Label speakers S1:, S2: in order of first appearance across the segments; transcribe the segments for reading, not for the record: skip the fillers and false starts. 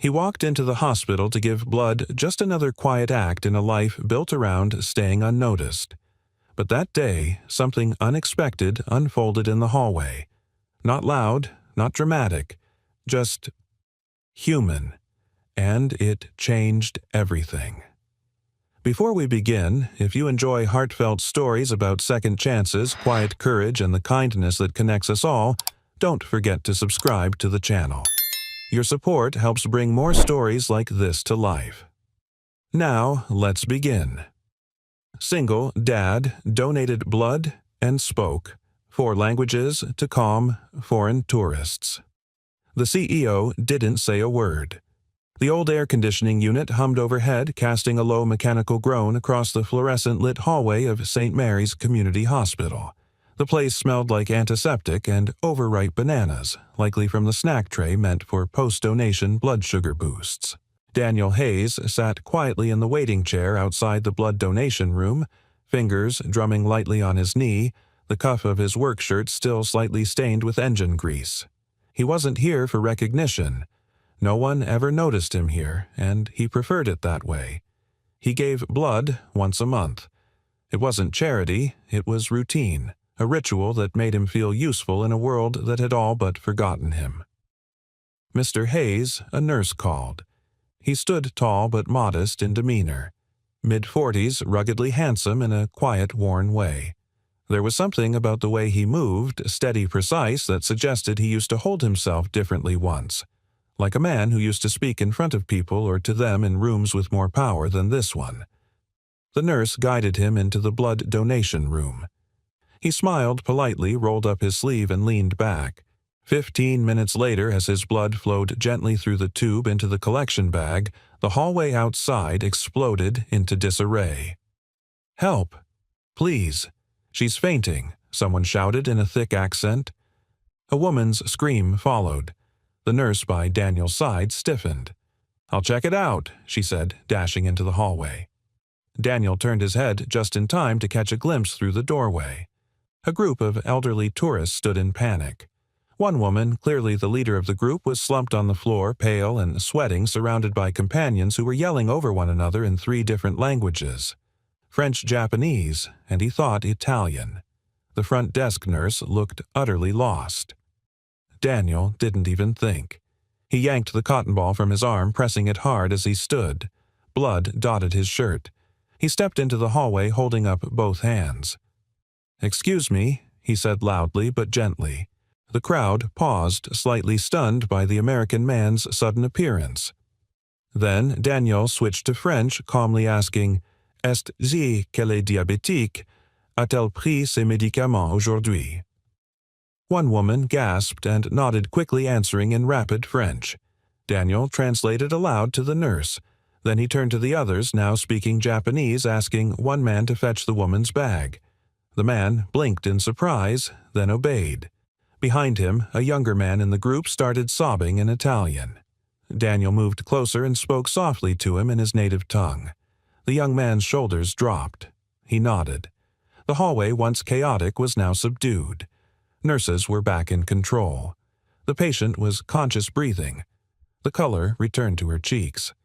S1: He walked into the hospital to give blood, just another quiet act in a life built around staying unnoticed. But that day, something unexpected unfolded in the hallway. Not loud, not dramatic, just human. And it changed everything. Before we begin, if you enjoy heartfelt stories about second chances, quiet courage, and the kindness that connects us all, don't forget to subscribe to the channel. Your support helps bring more stories like this to life. Now, let's begin. Single dad donated blood and spoke 4 languages to calm foreign tourists. The CEO didn't say a word. The old air conditioning unit hummed overhead, casting a low mechanical groan across the fluorescent-lit hallway of St. Mary's Community Hospital. The place smelled like antiseptic and overripe bananas, likely from the snack tray meant for post-donation blood sugar boosts. Daniel Hayes sat quietly in the waiting chair outside the blood donation room, fingers drumming lightly on his knee, the cuff of his work shirt still slightly stained with engine grease. He wasn't here for recognition. No one ever noticed him here, and he preferred it that way. He gave blood once a month. It wasn't charity, it was routine, a ritual that made him feel useful in a world that had all but forgotten him. Mr. Hayes, a nurse called. He stood tall but modest in demeanor, mid-40s, ruggedly handsome in a quiet, worn way. There was something about the way he moved, steady, precise, that suggested he used to hold himself differently once, like a man who used to speak in front of people or to them in rooms with more power than this one. The nurse guided him into the blood donation room. He smiled politely, rolled up his sleeve, and leaned back. 15 minutes later, as his blood flowed gently through the tube into the collection bag, the hallway outside exploded into disarray. "Help! Please! She's fainting," someone shouted in a thick accent. A woman's scream followed. The nurse by Daniel's side stiffened. "I'll check it out," she said, dashing into the hallway. Daniel turned his head just in time to catch a glimpse through the doorway. A group of elderly tourists stood in panic. One woman, clearly the leader of the group, was slumped on the floor, pale and sweating, surrounded by companions who were yelling over one another in 3 different languages. French, Japanese, and he thought Italian. The front desk nurse looked utterly lost. Daniel didn't even think. He yanked the cotton ball from his arm, pressing it hard as he stood. Blood dotted his shirt. He stepped into the hallway, holding up both hands. "Excuse me," he said loudly but gently. The crowd paused, slightly stunned by the American man's sudden appearance. Then Daniel switched to French, calmly asking, "Est-ce qu'elle est diabétique? A-t-elle pris ses médicaments aujourd'hui?" One woman gasped and nodded quickly, answering in rapid French. Daniel translated aloud to the nurse. Then he turned to the others, now speaking Japanese, asking one man to fetch the woman's bag. The man blinked in surprise, then obeyed. Behind him, a younger man in the group started sobbing in Italian. Daniel moved closer and spoke softly to him in his native tongue. The young man's shoulders dropped. He nodded. The hallway, once chaotic, was now subdued. Nurses were back in control. The patient was conscious breathing. The color returned to her cheeks.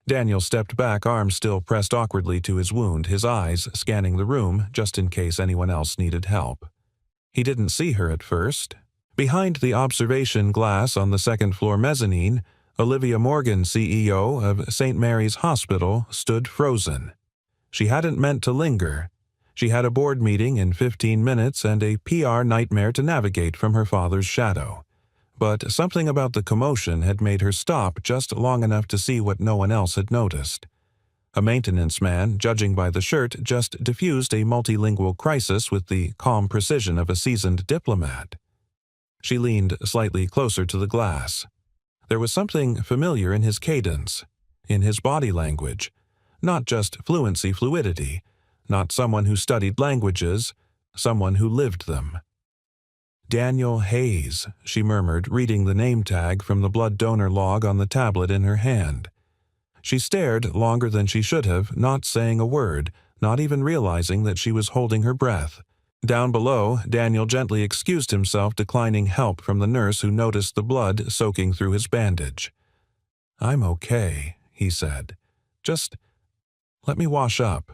S1: Daniel stepped back, arms still pressed awkwardly to his wound, his eyes scanning the room just in case anyone else needed help. He didn't see her at first. Behind the observation glass on the second-floor mezzanine, Olivia Morgan, CEO of St. Mary's Hospital, stood frozen. She hadn't meant to linger. She had a board meeting in 15 minutes and a PR nightmare to navigate from her father's shadow. But something about the commotion had made her stop just long enough to see what no one else had noticed. A maintenance man, judging by the shirt, just diffused a multilingual crisis with the calm precision of a seasoned diplomat. She leaned slightly closer to the glass. There was something familiar in his cadence, in his body language, not just fluidity, not someone who studied languages, someone who lived them. "Daniel Hayes," she murmured, reading the name tag from the blood donor log on the tablet in her hand. She stared longer than she should have, not saying a word, not even realizing that she was holding her breath. Down below, Daniel gently excused himself, declining help from the nurse who noticed the blood soaking through his bandage. "I'm okay," he said. "Just let me wash up."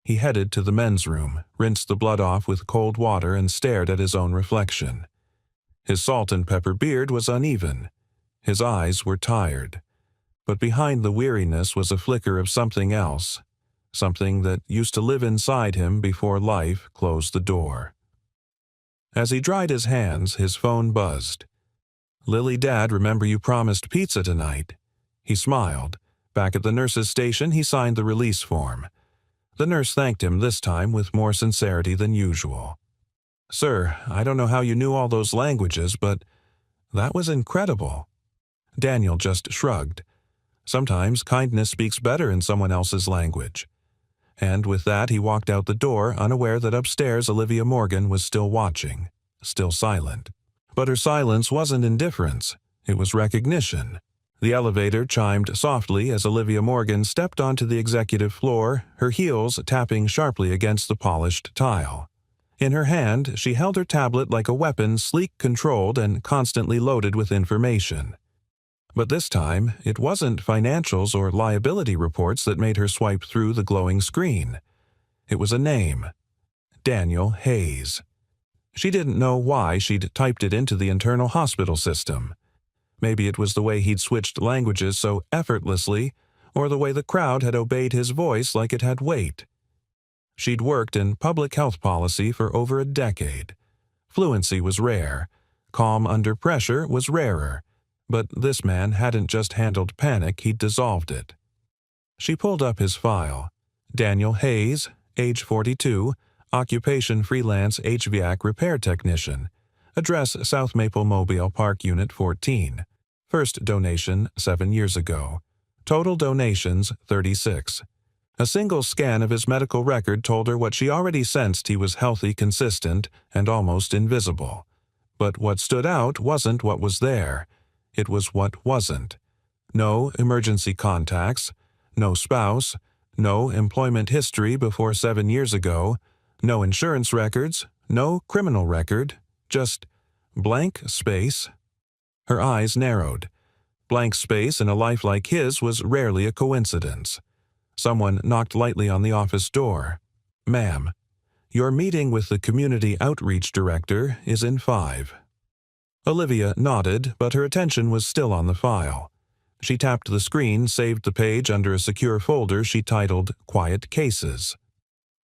S1: He headed to the men's room, rinsed the blood off with cold water, and stared at his own reflection. His salt and pepper beard was uneven. His eyes were tired. But behind the weariness was a flicker of something else, something that used to live inside him before life closed the door. As he dried his hands, his phone buzzed. "Lily, Dad, remember you promised pizza tonight." He smiled. Back at the nurse's station, he signed the release form. The nurse thanked him this time with more sincerity than usual. "Sir, I don't know how you knew all those languages, but that was incredible." Daniel just shrugged. Sometimes kindness speaks better in someone else's language. And with that, he walked out the door, unaware that upstairs Olivia Morgan was still watching, still silent. But her silence wasn't indifference. It was recognition. The elevator chimed softly as Olivia Morgan stepped onto the executive floor, her heels tapping sharply against the polished tile. In her hand, she held her tablet like a weapon, sleek, controlled, and constantly loaded with information. But this time, it wasn't financials or liability reports that made her swipe through the glowing screen. It was a name: Daniel Hayes. She didn't know why she'd typed it into the internal hospital system. Maybe it was the way he'd switched languages so effortlessly, or the way the crowd had obeyed his voice like it had weight. She'd worked in public health policy for over a decade. Fluency was rare. Calm under pressure was rarer. But this man hadn't just handled panic, he'd dissolved it. She pulled up his file. Daniel Hayes, age 42, occupation freelance HVAC repair technician. Address South Maple Mobile Park Unit 14. First donation 7 years ago. Total donations 36. A single scan of his medical record told her what she already sensed: he was healthy, consistent, and almost invisible. But what stood out wasn't what was there. It was what wasn't. No emergency contacts, no spouse, no employment history before 7 years ago, no insurance records, no criminal record, just blank space. Her eyes narrowed. Blank space in a life like his was rarely a coincidence. Someone knocked lightly on the office door. "Ma'am, your meeting with the community outreach director is in 5. Olivia nodded, but her attention was still on the file. She tapped the screen, saved the page under a secure folder she titled Quiet Cases.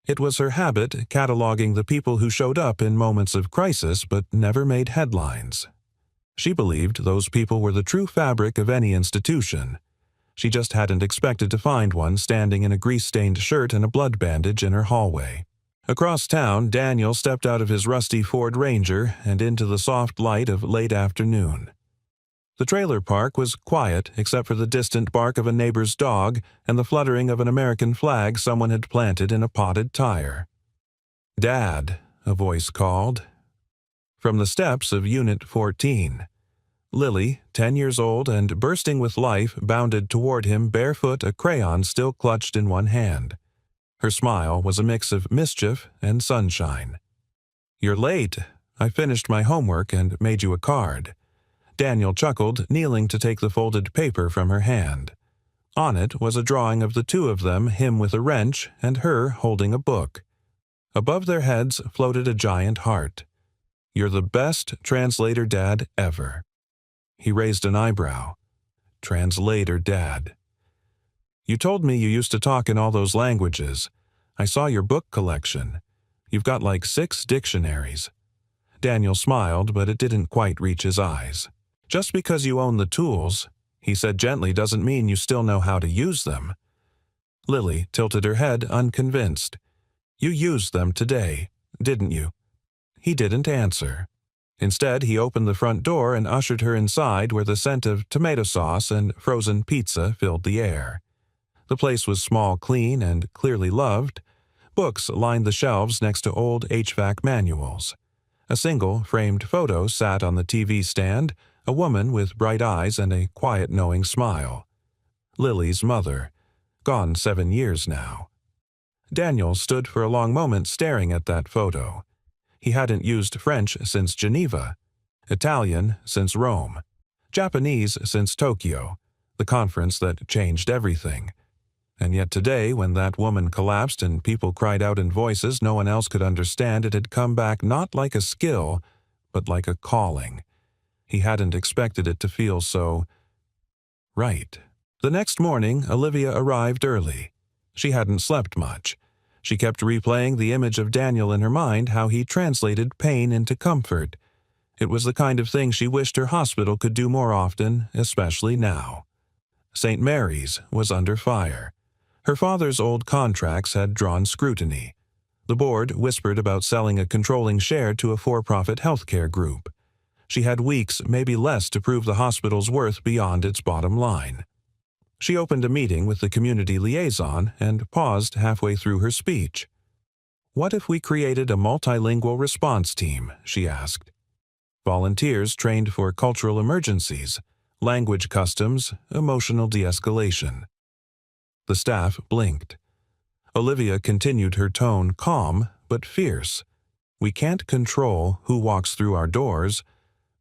S1: It was her habit, cataloging the people who showed up in moments of crisis but never made headlines. She believed those people were the true fabric of any institution. She just hadn't expected to find one standing in a grease-stained shirt and a blood bandage in her hallway. Across town, Daniel stepped out of his rusty Ford Ranger and into the soft light of late afternoon. The trailer park was quiet except for the distant bark of a neighbor's dog and the fluttering of an American flag someone had planted in a potted tire. "Dad," a voice called. From the steps of Unit 14. Lily, 10 years old and bursting with life, bounded toward him barefoot, a crayon still clutched in one hand. Her smile was a mix of mischief and sunshine. "You're late. I finished my homework and made you a card." Daniel chuckled, kneeling to take the folded paper from her hand. On it was a drawing of the two of them, him with a wrench and her holding a book. Above their heads floated a giant heart. "You're the best translator dad ever." He raised an eyebrow. "Translator dad. You told me you used to talk in all those languages. I saw your book collection. You've got like 6 dictionaries." Daniel smiled, but it didn't quite reach his eyes. "Just because you own the tools," he said gently, "doesn't mean you still know how to use them." Lily tilted her head, unconvinced. "You used them today, didn't you?" He didn't answer. Instead, he opened the front door and ushered her inside, where the scent of tomato sauce and frozen pizza filled the air. The place was small, clean, and clearly loved. Books lined the shelves next to old HVAC manuals. A single framed photo sat on the TV stand, a woman with bright eyes and a quiet, knowing smile. Lily's mother, gone 7 years now. Daniel stood for a long moment staring at that photo. He hadn't used French since Geneva, Italian since Rome, Japanese since Tokyo, the conference that changed everything. And yet today, when that woman collapsed and people cried out in voices no one else could understand, it had come back not like a skill, but like a calling. He hadn't expected it to feel so right. The next morning, Olivia arrived early. She hadn't slept much. She kept replaying the image of Daniel in her mind, how he translated pain into comfort. It was the kind of thing she wished her hospital could do more often, especially now. St. Mary's was under fire. Her father's old contracts had drawn scrutiny. The board whispered about selling a controlling share to a for-profit healthcare group. She had weeks, maybe less, to prove the hospital's worth beyond its bottom line. She opened a meeting with the community liaison and paused halfway through her speech. "What if we created a multilingual response team?" she asked. Volunteers trained for cultural emergencies, language customs, emotional de-escalation. The staff blinked. Olivia continued, her tone calm but fierce. "We can't control who walks through our doors,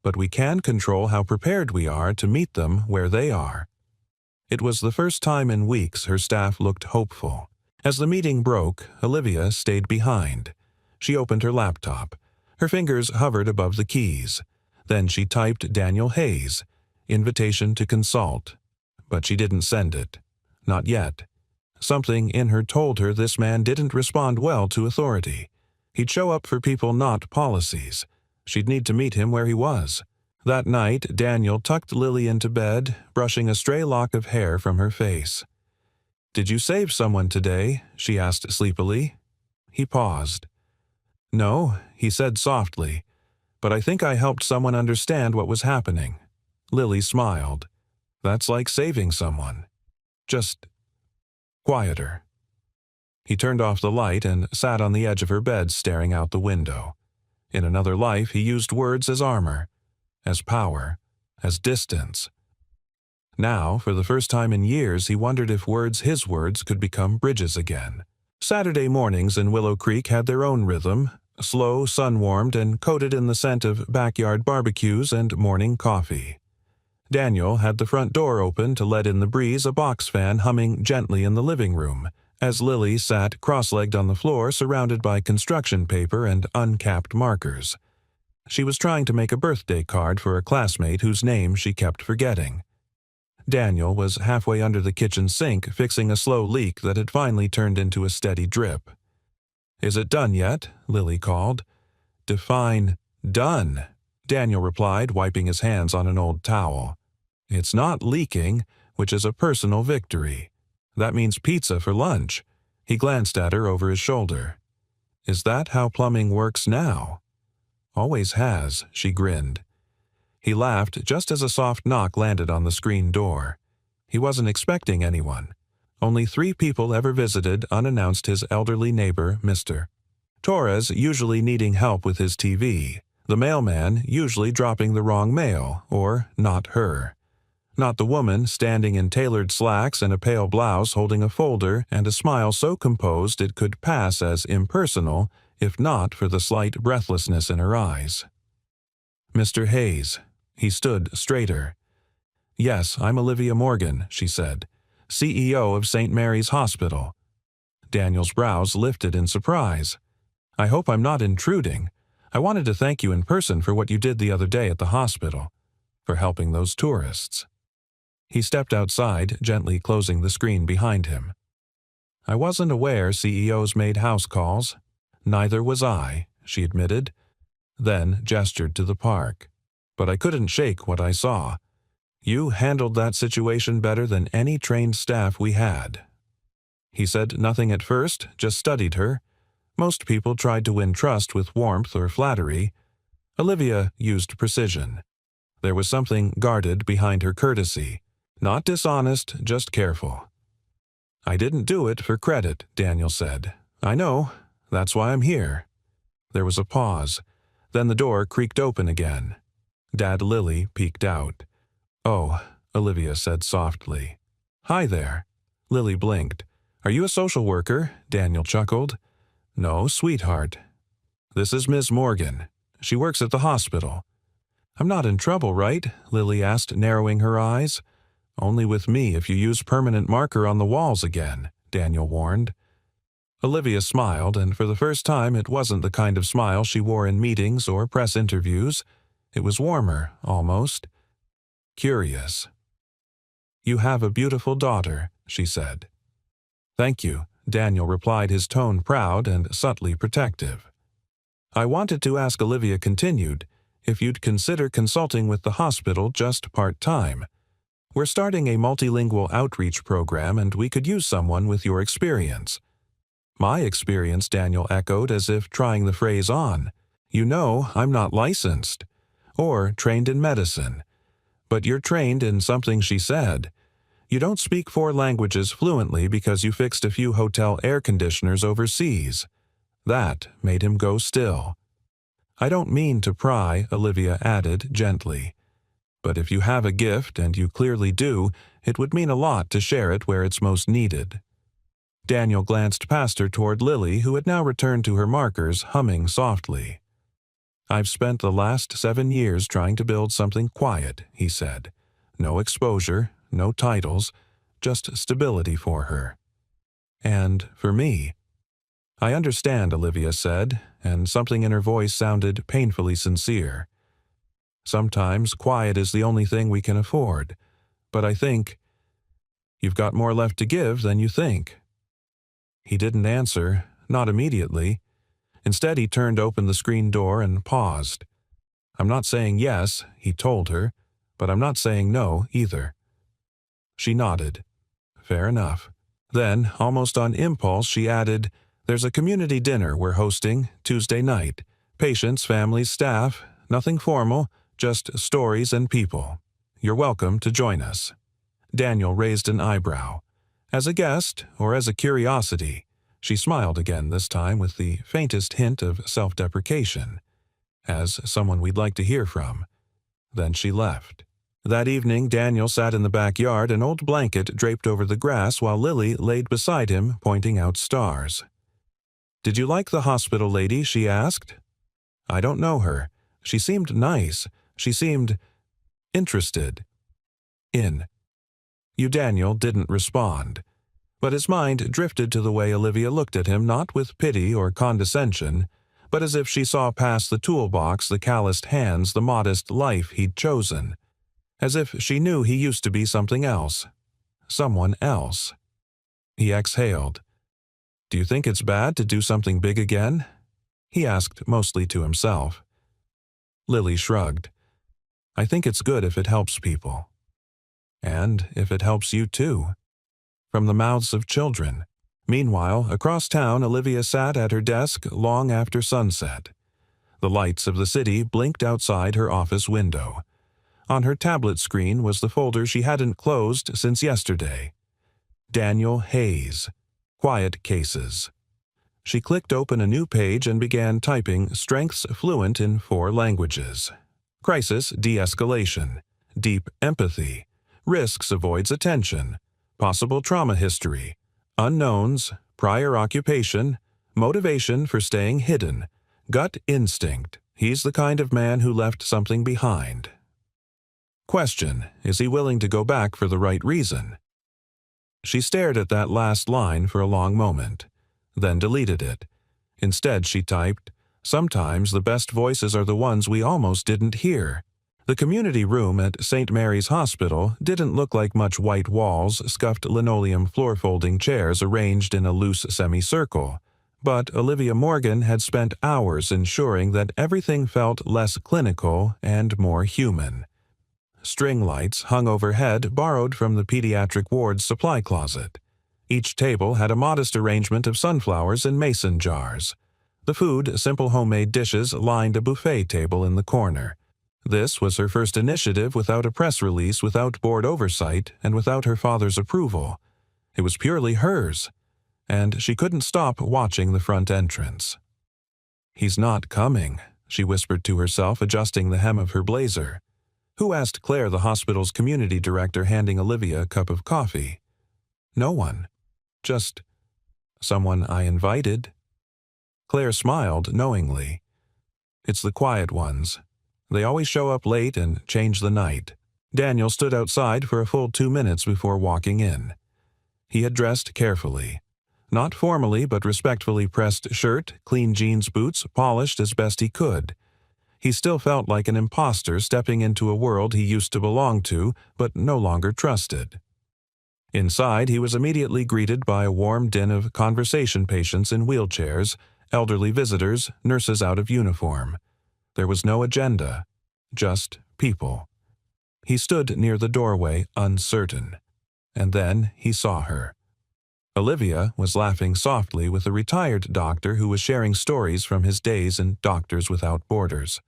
S1: but we can control how prepared we are to meet them where they are." It was the first time in weeks her staff looked hopeful. As the meeting broke, Olivia stayed behind. She opened her laptop. Her fingers hovered above the keys. Then she typed Daniel Hayes, invitation to consult. But she didn't send it. Not yet. Something in her told her this man didn't respond well to authority. He'd show up for people, not policies. She'd need to meet him where he was. That night, Daniel tucked Lily into bed, brushing a stray lock of hair from her face. "Did you save someone today?" she asked sleepily. He paused. "No," he said softly, "but I think I helped someone understand what was happening." Lily smiled. "That's like saving someone. Just quieter." He turned off the light and sat on the edge of her bed, staring out the window. In another life, he used words as armor, as power, as distance. Now, for the first time in years, he wondered if his words could become bridges again. Saturday mornings in Willow Creek had their own rhythm, slow, sun-warmed, and coated in the scent of backyard barbecues and morning coffee. Daniel had the front door open to let in the breeze, a box fan humming gently in the living room, as Lily sat cross-legged on the floor, surrounded by construction paper and uncapped markers. She was trying to make a birthday card for a classmate whose name she kept forgetting. Daniel was halfway under the kitchen sink, fixing a slow leak that had finally turned into a steady drip. "Is it done yet?" Lily called. "Define done," Daniel replied, wiping his hands on an old towel. "It's not leaking, which is a personal victory. That means pizza for lunch." He glanced at her over his shoulder. "Is that how plumbing works now?" "Always has," she grinned. He laughed just as a soft knock landed on the screen door. He wasn't expecting anyone. Only 3 people ever visited, unannounced, his elderly neighbor, Mr. Torres, usually needing help with his TV. The mailman, usually dropping the wrong mail, or not her. Not the woman, standing in tailored slacks and a pale blouse, holding a folder and a smile so composed it could pass as impersonal, if not for the slight breathlessness in her eyes. "Mr. Hayes." He stood straighter. "Yes, I'm Olivia Morgan," she said, "CEO of St. Mary's Hospital." Daniel's brows lifted in surprise. "I hope I'm not intruding. I wanted to thank you in person for what you did the other day at the hospital, for helping those tourists." He stepped outside, gently closing the screen behind him. "I wasn't aware CEOs made house calls." "Neither was I," she admitted, then gestured to the park. "But I couldn't shake what I saw. You handled that situation better than any trained staff we had." He said nothing at first, just studied her. Most people tried to win trust with warmth or flattery. Olivia used precision. There was something guarded behind her courtesy. Not dishonest, just careful. "I didn't do it for credit," Daniel said. "I know. That's why I'm here." There was a pause. Then the door creaked open again. Dad Lily peeked out. "Oh," Olivia said softly. "Hi there." Lily blinked. "Are you a social worker?" Daniel chuckled. "No, sweetheart. This is Ms. Morgan. She works at the hospital." "I'm not in trouble, right?" Lily asked, narrowing her eyes. Only with me if you use permanent marker on the walls again, Daniel warned. Olivia smiled, and for the first time it wasn't the kind of smile she wore in meetings or press interviews. It was warmer, almost. Curious. You have a beautiful daughter, she said. Thank you, Daniel replied, his tone proud and subtly protective. I wanted to ask, Olivia continued, if you'd consider consulting with the hospital just part-time. We're starting a multilingual outreach program, and we could use someone with your experience. My experience, Daniel echoed, as if trying the phrase on. You know, I'm not licensed. Or trained in medicine. But you're trained in something, she said. You don't speak 4 languages fluently because you fixed a few hotel air conditioners overseas. That made him go still. I don't mean to pry, Olivia added gently. But if you have a gift, and you clearly do, it would mean a lot to share it where it's most needed. Daniel glanced past her toward Lily, who had now returned to her markers, humming softly. I've spent the last 7 years trying to build something quiet, he said. No exposure, no titles, just stability for her. And for me. I understand, Olivia said, and something in her voice sounded painfully sincere. Sometimes quiet is the only thing we can afford, but I think you've got more left to give than you think. He didn't answer, not immediately. Instead, he turned open the screen door and paused. I'm not saying yes, he told her, but I'm not saying no either. She nodded. Fair enough. Then, almost on impulse, she added, There's a community dinner we're hosting Tuesday night. Patients, families, staff, nothing formal, just stories and people. You're welcome to join us. Daniel raised an eyebrow. As a guest, or as a curiosity? She smiled again, this time with the faintest hint of self-deprecation. As someone we'd like to hear from. Then she left. That evening, Daniel sat in the backyard, an old blanket draped over the grass, while Lily laid beside him, pointing out stars. Did you like the hospital lady? She asked. I don't know her. She seemed nice. She seemed interested. You, Daniel, didn't respond. But his mind drifted to the way Olivia looked at him, not with pity or condescension, but as if she saw past the toolbox, the calloused hands, the modest life he'd chosen. As if she knew he used to be something else. Someone else. He exhaled. Do you think it's bad to do something big again? He asked, mostly to himself. Lily shrugged. I think it's good if it helps people. And if it helps you too. From the mouths of children. Meanwhile, across town, Olivia sat at her desk long after sunset. The lights of the city blinked outside her office window. On her tablet screen was the folder she hadn't closed since yesterday. Daniel Hayes. Quiet Cases. She clicked open a new page and began typing strengths fluent in 4 languages. Crisis de-escalation. Deep empathy. Risks avoids attention. Possible trauma history. Unknowns. Prior occupation. Motivation for staying hidden. Gut instinct. He's the kind of man who left something behind. Question: is he willing to go back for the right reason? She stared at that last line for a long moment, then deleted it. Instead, she typed, sometimes the best voices are the ones we almost didn't hear. The community room at St. Mary's Hospital didn't look like much white walls, scuffed linoleum floor-folding chairs arranged in a loose semicircle. But Olivia Morgan had spent hours ensuring that everything felt less clinical and more human. String lights hung overhead, borrowed from the pediatric ward's supply closet. Each table had a modest arrangement of sunflowers in mason jars. The food, simple homemade dishes, lined a buffet table in the corner. This was her first initiative without a press release, without board oversight, and without her father's approval. It was purely hers, and she couldn't stop watching the front entrance. He's not coming, she whispered to herself, adjusting the hem of her blazer. Who asked Claire, the hospital's community director, handing Olivia a cup of coffee? No one. Just someone I invited. Claire smiled knowingly. It's the quiet ones. They always show up late and change the night. Daniel stood outside for a full 2 minutes before walking in. He had dressed carefully. Not formally, but respectfully pressed shirt, clean jeans boots, polished as best he could. He still felt like an imposter stepping into a world he used to belong to, but no longer trusted. Inside, he was immediately greeted by a warm din of conversation patients in wheelchairs, elderly visitors, nurses out of uniform. There was no agenda, just people. He stood near the doorway, uncertain. And then he saw her. Olivia was laughing softly with a retired doctor who was sharing stories from his days in Doctors Without Borders.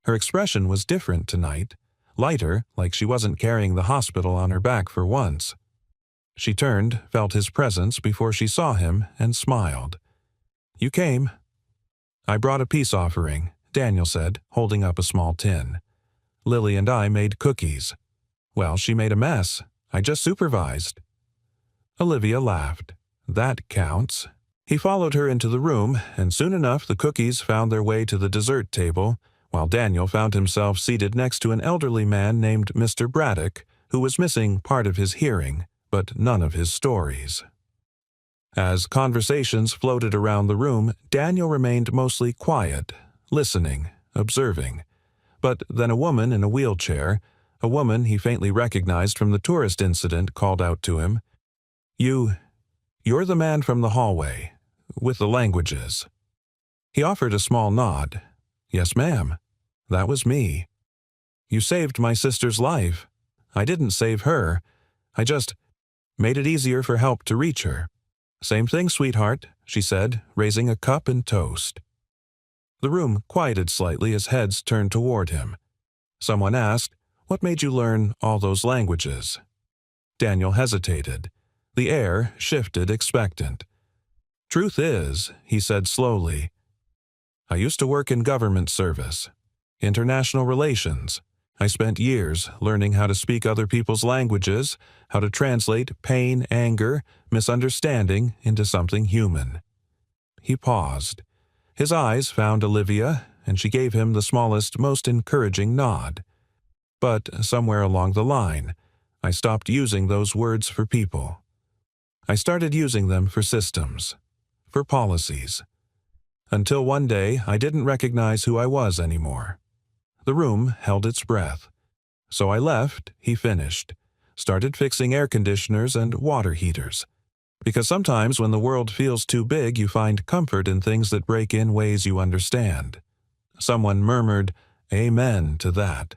S1: Her expression was different tonight, lighter, like she wasn't carrying the hospital on her back for once. She turned, felt his presence before she saw him, and smiled. "You came." "I brought a peace offering," Daniel said, holding up a small tin. "Lily and I made cookies." "Well, she made a mess. I just supervised." Olivia laughed. "That counts." He followed her into the room, and soon enough the cookies found their way to the dessert table, while Daniel found himself seated next to an elderly man named Mr. Braddock, who was missing part of his hearing, but none of his stories. As conversations floated around the room, Daniel remained mostly quiet, listening, observing. But then a woman in a wheelchair, a woman he faintly recognized from the tourist incident, called out to him, You're the man from the hallway, with the languages." He offered a small nod. "Yes, ma'am. That was me." "You saved my sister's life." "I didn't save her. I just made it easier for help to reach her." "Same thing, sweetheart," she said, raising a cup and toast. The room quieted slightly as heads turned toward him. Someone asked, "What made you learn all those languages?" Daniel hesitated. The air shifted expectant. "Truth is," he said slowly, "I used to work in government service. International relations. I spent years learning how to speak other people's languages, how to translate pain, anger, misunderstanding into something human." He paused. His eyes found Olivia, and she gave him the smallest, most encouraging nod. "But somewhere along the line, I stopped using those words for people. I started using them for systems, for policies. Until one day I didn't recognize who I was anymore." The room held its breath. "So I left," he finished, "started fixing air conditioners and water heaters. Because sometimes when the world feels too big, you find comfort in things that break in ways you understand." Someone murmured, "Amen" to that.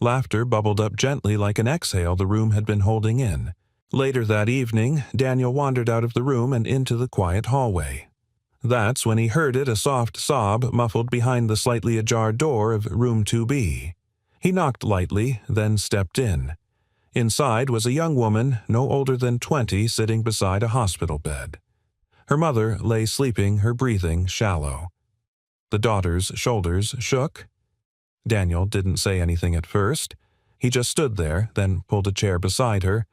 S1: Laughter bubbled up gently like an exhale the room had been holding in. Later that evening, Daniel wandered out of the room and into the quiet hallway. That's when he heard a soft sob muffled behind the slightly ajar door of room 2B. He knocked lightly, then stepped in. Inside was a young woman, no older than 20, sitting beside a hospital bed. Her mother lay sleeping, her breathing shallow. The daughter's shoulders shook. Daniel didn't say anything at first. He just stood there, then pulled a chair beside her.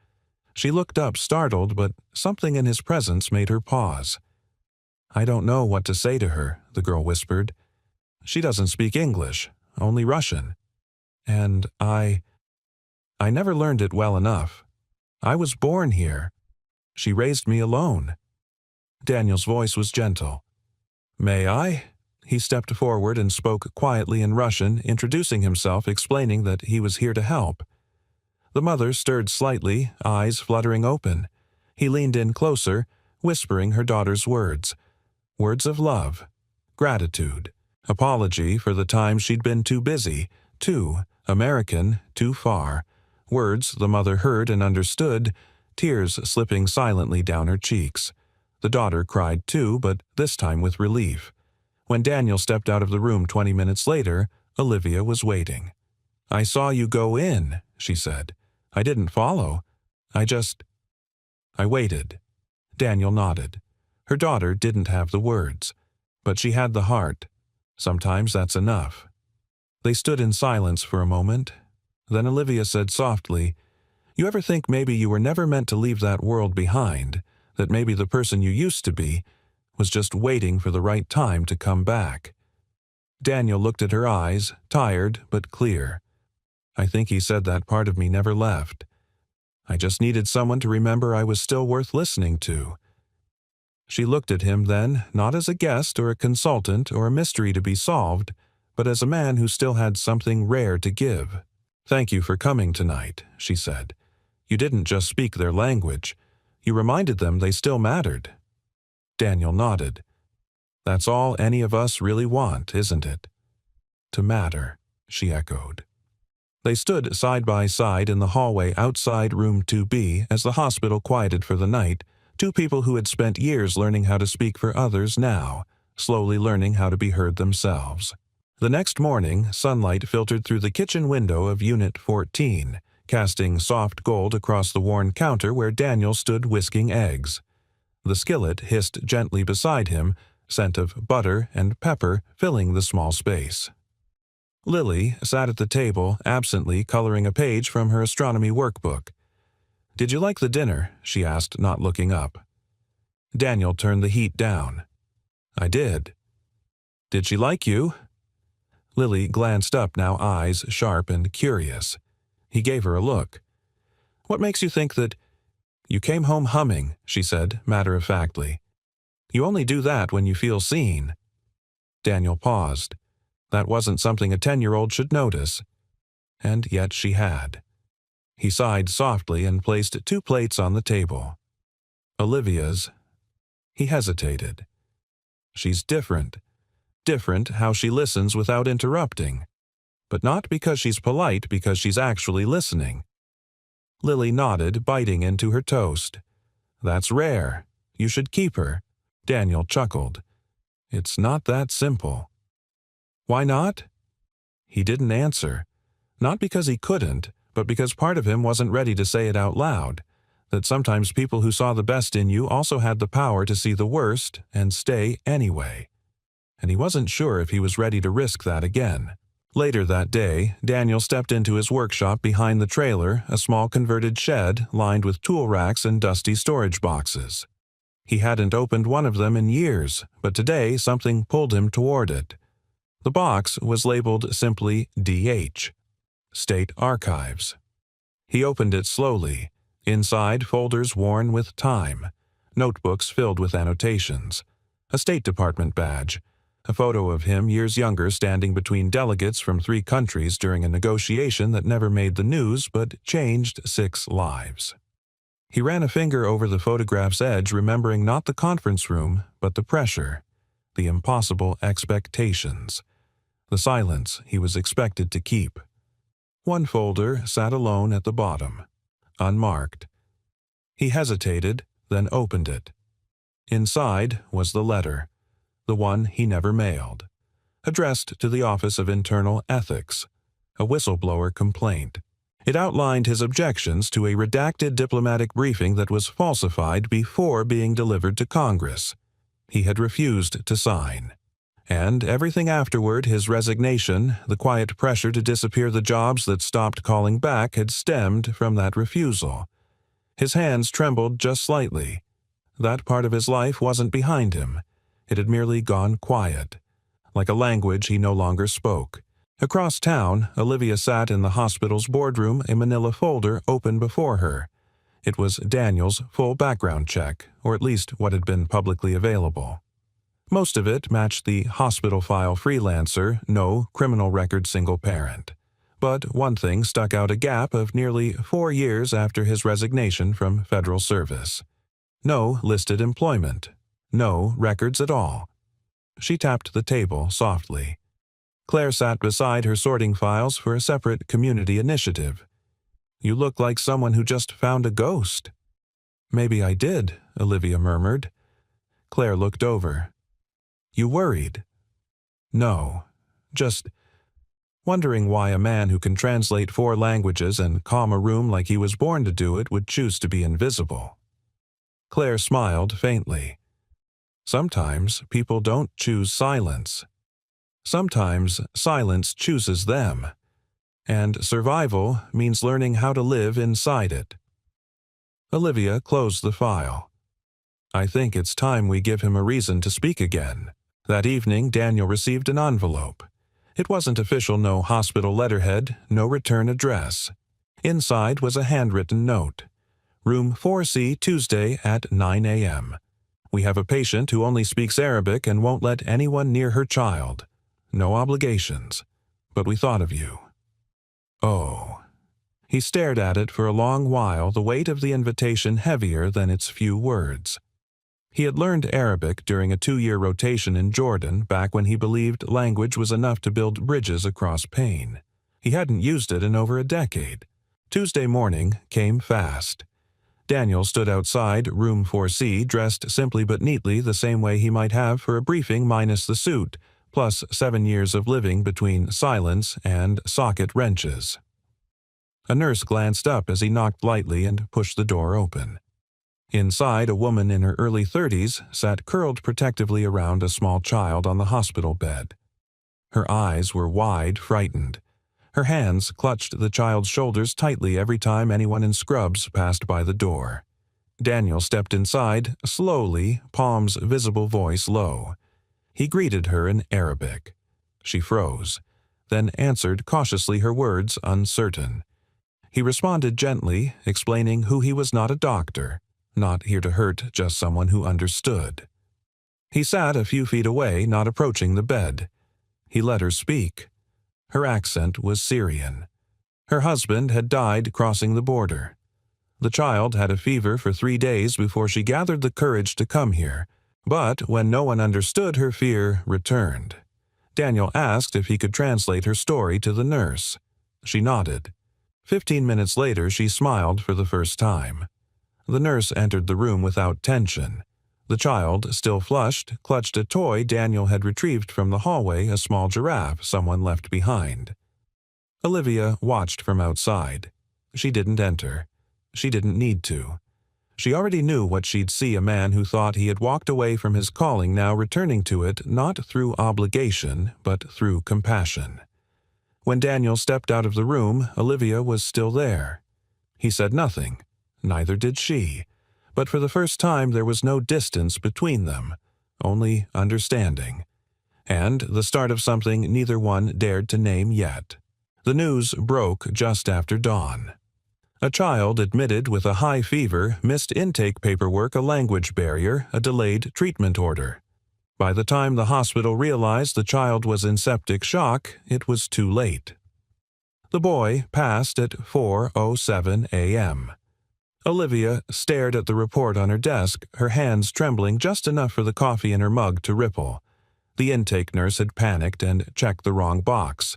S1: She looked up, startled, but something in his presence made her pause. "I don't know what to say to her," the girl whispered. "She doesn't speak English, only Russian. And I never learned it well enough. I was born here. She raised me alone." Daniel's voice was gentle. "May I?" He stepped forward and spoke quietly in Russian, introducing himself, explaining that he was here to help. The mother stirred slightly, eyes fluttering open. He leaned in closer, whispering her daughter's words. Words of love, gratitude, apology for the times she'd been too busy, too American, too far. Words the mother heard and understood, tears slipping silently down her cheeks. The daughter cried too, but this time with relief. When Daniel stepped out of the room 20 minutes later, Olivia was waiting. "I saw you go in," she said. "I didn't follow. I waited." Daniel nodded. Her daughter didn't have the words, but she had the heart. Sometimes that's enough. They stood in silence for a moment. Then Olivia said softly, "You ever think maybe you were never meant to leave that world behind, that maybe the person you used to be was just waiting for the right time to come back?" Daniel looked at her eyes, tired but clear. I think he said that part of me never left. I just needed someone to remember I was still worth listening to. She looked at him then, not as a guest or a consultant or a mystery to be solved, but as a man who still had something rare to give. "Thank you for coming tonight," she said. "You didn't just speak their language. You reminded them they still mattered." Daniel nodded. "That's all any of us really want, isn't it?" "To matter," she echoed. They stood side by side in the hallway outside room 2B as the hospital quieted for the night, two people who had spent years learning how to speak for others now, slowly learning how to be heard themselves. The next morning, sunlight filtered through the kitchen window of Unit 14, casting soft gold across the worn counter where Daniel stood whisking eggs. The skillet hissed gently beside him, scent of butter and pepper filling the small space. Lily sat at the table, absently coloring a page from her astronomy workbook. "Did you like the dinner?" she asked, not looking up. Daniel turned the heat down. "I did." "Did she like you?" Lily glanced up, now eyes sharp and curious. He gave her a look. "What makes you think that—" "You came home humming," she said, matter-of-factly. "You only do that when you feel seen." Daniel paused. That wasn't something a 10-year-old should notice. And yet she had. He sighed softly and placed 2 plates on the table. Olivia's. He hesitated. "She's different. Different how she listens without interrupting. But not because she's polite, because she's actually listening." Lily nodded, biting into her toast. "That's rare. You should keep her." Daniel chuckled. "It's not that simple." "Why not?" He didn't answer. Not because he couldn't, but because part of him wasn't ready to say it out loud. That sometimes people who saw the best in you also had the power to see the worst and stay anyway. And he wasn't sure if he was ready to risk that again. Later that day, Daniel stepped into his workshop behind the trailer, a small converted shed lined with tool racks and dusty storage boxes. He hadn't opened one of them in years, but today something pulled him toward it. The box was labeled simply DH, State Archives. He opened it slowly. Inside, folders worn with time, notebooks filled with annotations, a State Department badge, a photo of him years younger standing between delegates from 3 countries during a negotiation that never made the news but changed 6 lives. He ran a finger over the photograph's edge, remembering not the conference room, but the pressure, the impossible expectations, the silence he was expected to keep. One folder sat alone at the bottom, unmarked. He hesitated, then opened it. Inside was the letter, the one he never mailed, addressed to the Office of Internal Ethics, a whistleblower complaint. It outlined his objections to a redacted diplomatic briefing that was falsified before being delivered to Congress. He had refused to sign. And everything afterward, his resignation, the quiet pressure to disappear the jobs that stopped calling back, had stemmed from that refusal. His hands trembled just slightly. That part of his life wasn't behind him. It had merely gone quiet, like a language he no longer spoke. Across town, Olivia sat in the hospital's boardroom, a manila folder open before her. It was Daniel's full background check, or at least what had been publicly available. Most of it matched the hospital file freelancer, no criminal record single parent. But one thing stuck out, a gap of nearly 4 years after his resignation from federal service. No listed employment. No records at all. She tapped the table softly. Claire sat beside her sorting files for a separate community initiative. "You look like someone who just found a ghost." "Maybe I did," Olivia murmured. Claire looked over. "You worried?" "No, just wondering why a man who can translate 4 languages and calm a room like he was born to do it would choose to be invisible." Claire smiled faintly. "Sometimes people don't choose silence. Sometimes silence chooses them. And survival means learning how to live inside it." Olivia closed the file. "I think it's time we give him a reason to speak again." That evening, Daniel received an envelope. It wasn't official, no hospital letterhead, no return address. Inside was a handwritten note. Room 4C, Tuesday at 9 a.m. We have a patient who only speaks Arabic and won't let anyone near her child. No obligations. But we thought of you. Oh. He stared at it for a long while, the weight of the invitation heavier than its few words. He had learned Arabic during a 2-year rotation in Jordan back when he believed language was enough to build bridges across pain. He hadn't used it in over a decade. Tuesday morning came fast. Daniel stood outside room 4C, dressed simply but neatly the same way he might have for a briefing minus the suit, plus 7 years of living between silence and socket wrenches. A nurse glanced up as he knocked lightly and pushed the door open. Inside, a woman in her early 30s sat curled protectively around a small child on the hospital bed. Her eyes were wide, frightened. Her hands clutched the child's shoulders tightly every time anyone in scrubs passed by the door. Daniel stepped inside, slowly, Palm's visible voice low. He greeted her in Arabic. She froze, then answered cautiously, her words uncertain. He responded gently, explaining who he was, not a doctor, not here to hurt, just someone who understood. He sat a few feet away, not approaching the bed. He let her speak. Her accent was Syrian. Her husband had died crossing the border. The child had a fever for 3 days before she gathered the courage to come here, but when no one understood, her fear returned. Daniel asked if he could translate her story to the nurse. She nodded. 15 minutes later, she smiled for the first time. The nurse entered the room without tension. The child, still flushed, clutched a toy Daniel had retrieved from the hallway, a small giraffe someone left behind. Olivia watched from outside. She didn't enter. She didn't need to. She already knew what she'd see, a man who thought he had walked away from his calling now returning to it, not through obligation, but through compassion. When Daniel stepped out of the room, Olivia was still there. He said nothing. Neither did she. But for the first time there was no distance between them, only understanding. And the start of something neither one dared to name yet. The news broke just after dawn. A child admitted with a high fever, missed intake paperwork, a language barrier, a delayed treatment order. By the time the hospital realized the child was in septic shock, it was too late. The boy passed at 4:07 a.m. Olivia stared at the report on her desk, her hands trembling just enough for the coffee in her mug to ripple. The intake nurse had panicked and checked the wrong box.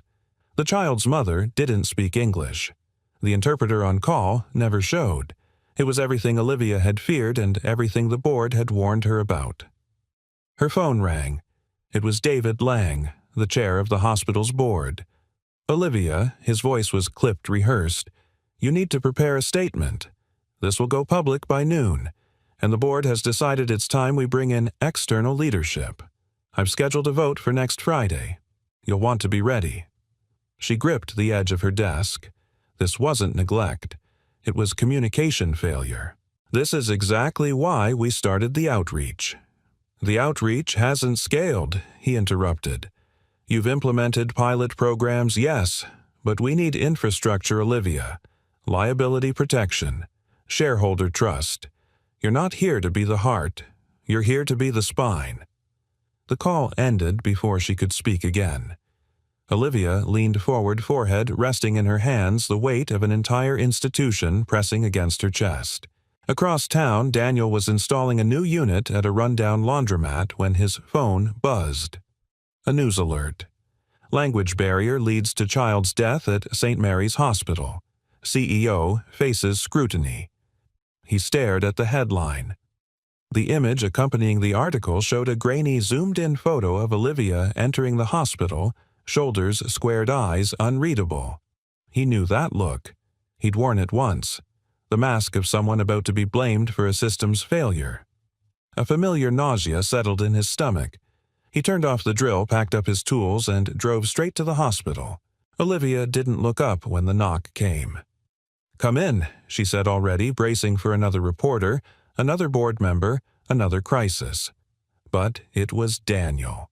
S1: The child's mother didn't speak English. The interpreter on call never showed. It was everything Olivia had feared and everything the board had warned her about. Her phone rang. It was David Lang, the chair of the hospital's board. Olivia, his voice was clipped, rehearsed. You need to prepare a statement. This will go public by noon, and the board has decided it's time we bring in external leadership. I've scheduled a vote for next Friday. You'll want to be ready. She gripped the edge of her desk. This wasn't neglect. It was communication failure. This is exactly why we started the outreach. The outreach hasn't scaled, he interrupted. You've implemented pilot programs, yes, but we need infrastructure, Olivia. Liability protection. Shareholder trust. You're not here to be the heart. You're here to be the spine. The call ended before she could speak again. Olivia leaned forward, forehead resting in her hands, the weight of an entire institution pressing against her chest. Across town, Daniel was installing a new unit at a rundown laundromat when his phone buzzed. A news alert. Language barrier leads to child's death at St. Mary's Hospital. CEO faces scrutiny. He stared at the headline. The image accompanying the article showed a grainy, zoomed-in photo of Olivia entering the hospital, shoulders, squared eyes, unreadable. He knew that look. He'd worn it once. The mask of someone about to be blamed for a system's failure. A familiar nausea settled in his stomach. He turned off the drill, packed up his tools, and drove straight to the hospital. Olivia didn't look up when the knock came. "Come in," she said, already bracing for another reporter, another board member, another crisis. But it was Daniel.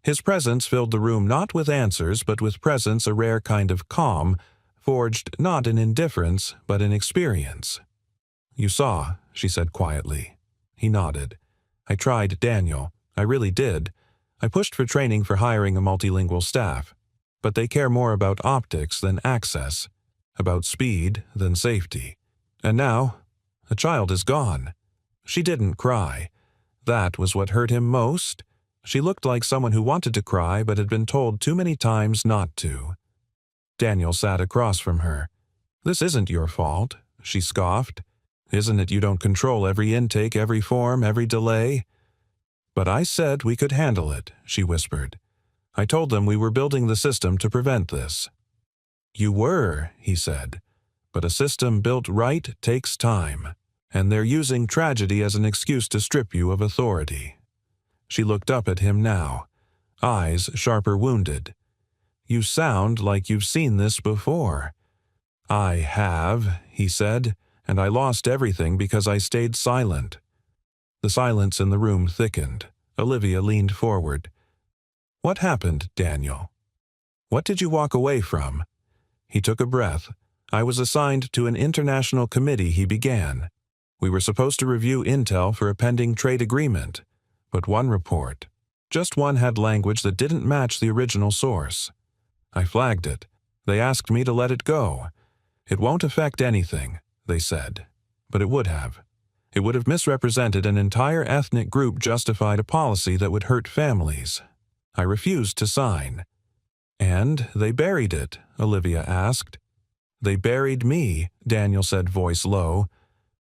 S1: His presence filled the room not with answers, but with presence, a rare kind of calm, forged not in indifference, but in experience. "You saw," she said quietly. He nodded. "I tried Daniel. I really did. I pushed for training for hiring a multilingual staff. But they care more about optics than access, about speed than safety. And now, a child is gone." She didn't cry. That was what hurt him most. She looked like someone who wanted to cry but had been told too many times not to. Daniel sat across from her. "This isn't your fault," she scoffed. "Isn't it you don't control every intake, every form, every delay?" "But I said we could handle it," she whispered. "I told them we were building the system to prevent this." "You were," he said. "But a system built right takes time, and they're using tragedy as an excuse to strip you of authority." She looked up at him now, eyes sharper wounded. "You sound like you've seen this before." "I have," he said, "and I lost everything because I stayed silent." The silence in the room thickened. Olivia leaned forward. "What happened, Daniel? What did you walk away from?" He took a breath. "I was assigned to an international committee," he began. "We were supposed to review intel for a pending trade agreement. But one report, just one, had language that didn't match the original source. I flagged it. They asked me to let it go. It won't affect anything, they said. But it would have. It would have misrepresented an entire ethnic group, justified a policy that would hurt families. I refused to sign." "And they buried it?" Olivia asked. "They buried me," Daniel said, voice low.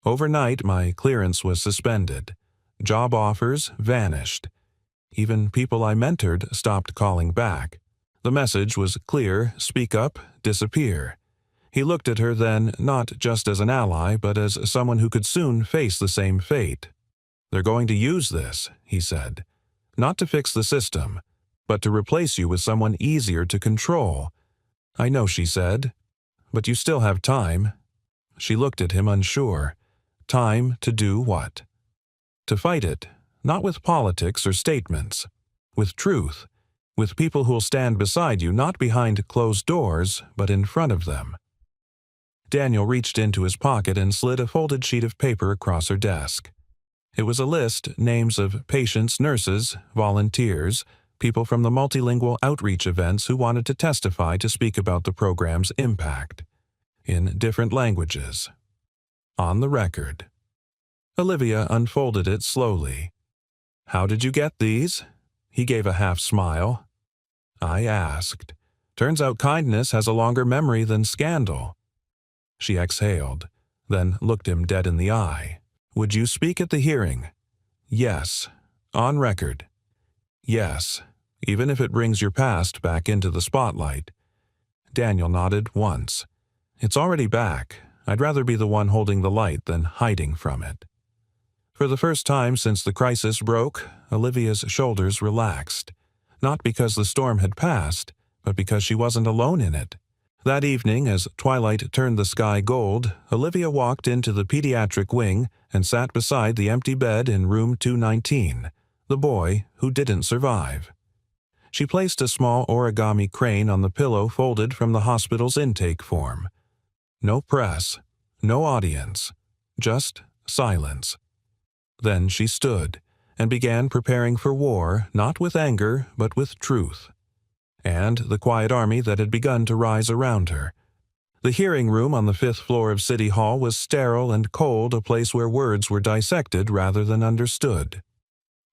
S1: "Overnight, my clearance was suspended. Job offers vanished. Even people I mentored stopped calling back. The message was clear: speak up, disappear." He looked at her then, not just as an ally, but as someone who could soon face the same fate. "They're going to use this," he said. "Not to fix the system, but to replace you with someone easier to control." "I know," she said. "But you still have time." She looked at him unsure. Time to do what? To fight it, not with politics or statements, with truth, with people who'll stand beside you, not behind closed doors, but in front of them. Daniel reached into his pocket and slid a folded sheet of paper across her desk. It was a list, names of patients, nurses, volunteers, people from the multilingual outreach events who wanted to testify to speak about the program's impact, in different languages. On the record. Olivia unfolded it slowly. "How did you get these?" He gave a half smile. "I asked. Turns out kindness has a longer memory than scandal." She exhaled, then looked him dead in the eye. "Would you speak at the hearing?" "Yes. On record." "Yes, even if it brings your past back into the spotlight." Daniel nodded once. "It's already back. I'd rather be the one holding the light than hiding from it." For the first time since the crisis broke, Olivia's shoulders relaxed. Not because the storm had passed, but because she wasn't alone in it. That evening, as twilight turned the sky gold, Olivia walked into the pediatric wing and sat beside the empty bed in room 219, the boy who didn't survive. She placed a small origami crane on the pillow folded from the hospital's intake form. No press, no audience, just silence. Then she stood and began preparing for war, not with anger, but with truth, and the quiet army that had begun to rise around her. The hearing room on the 5th floor of City Hall was sterile and cold, a place where words were dissected rather than understood.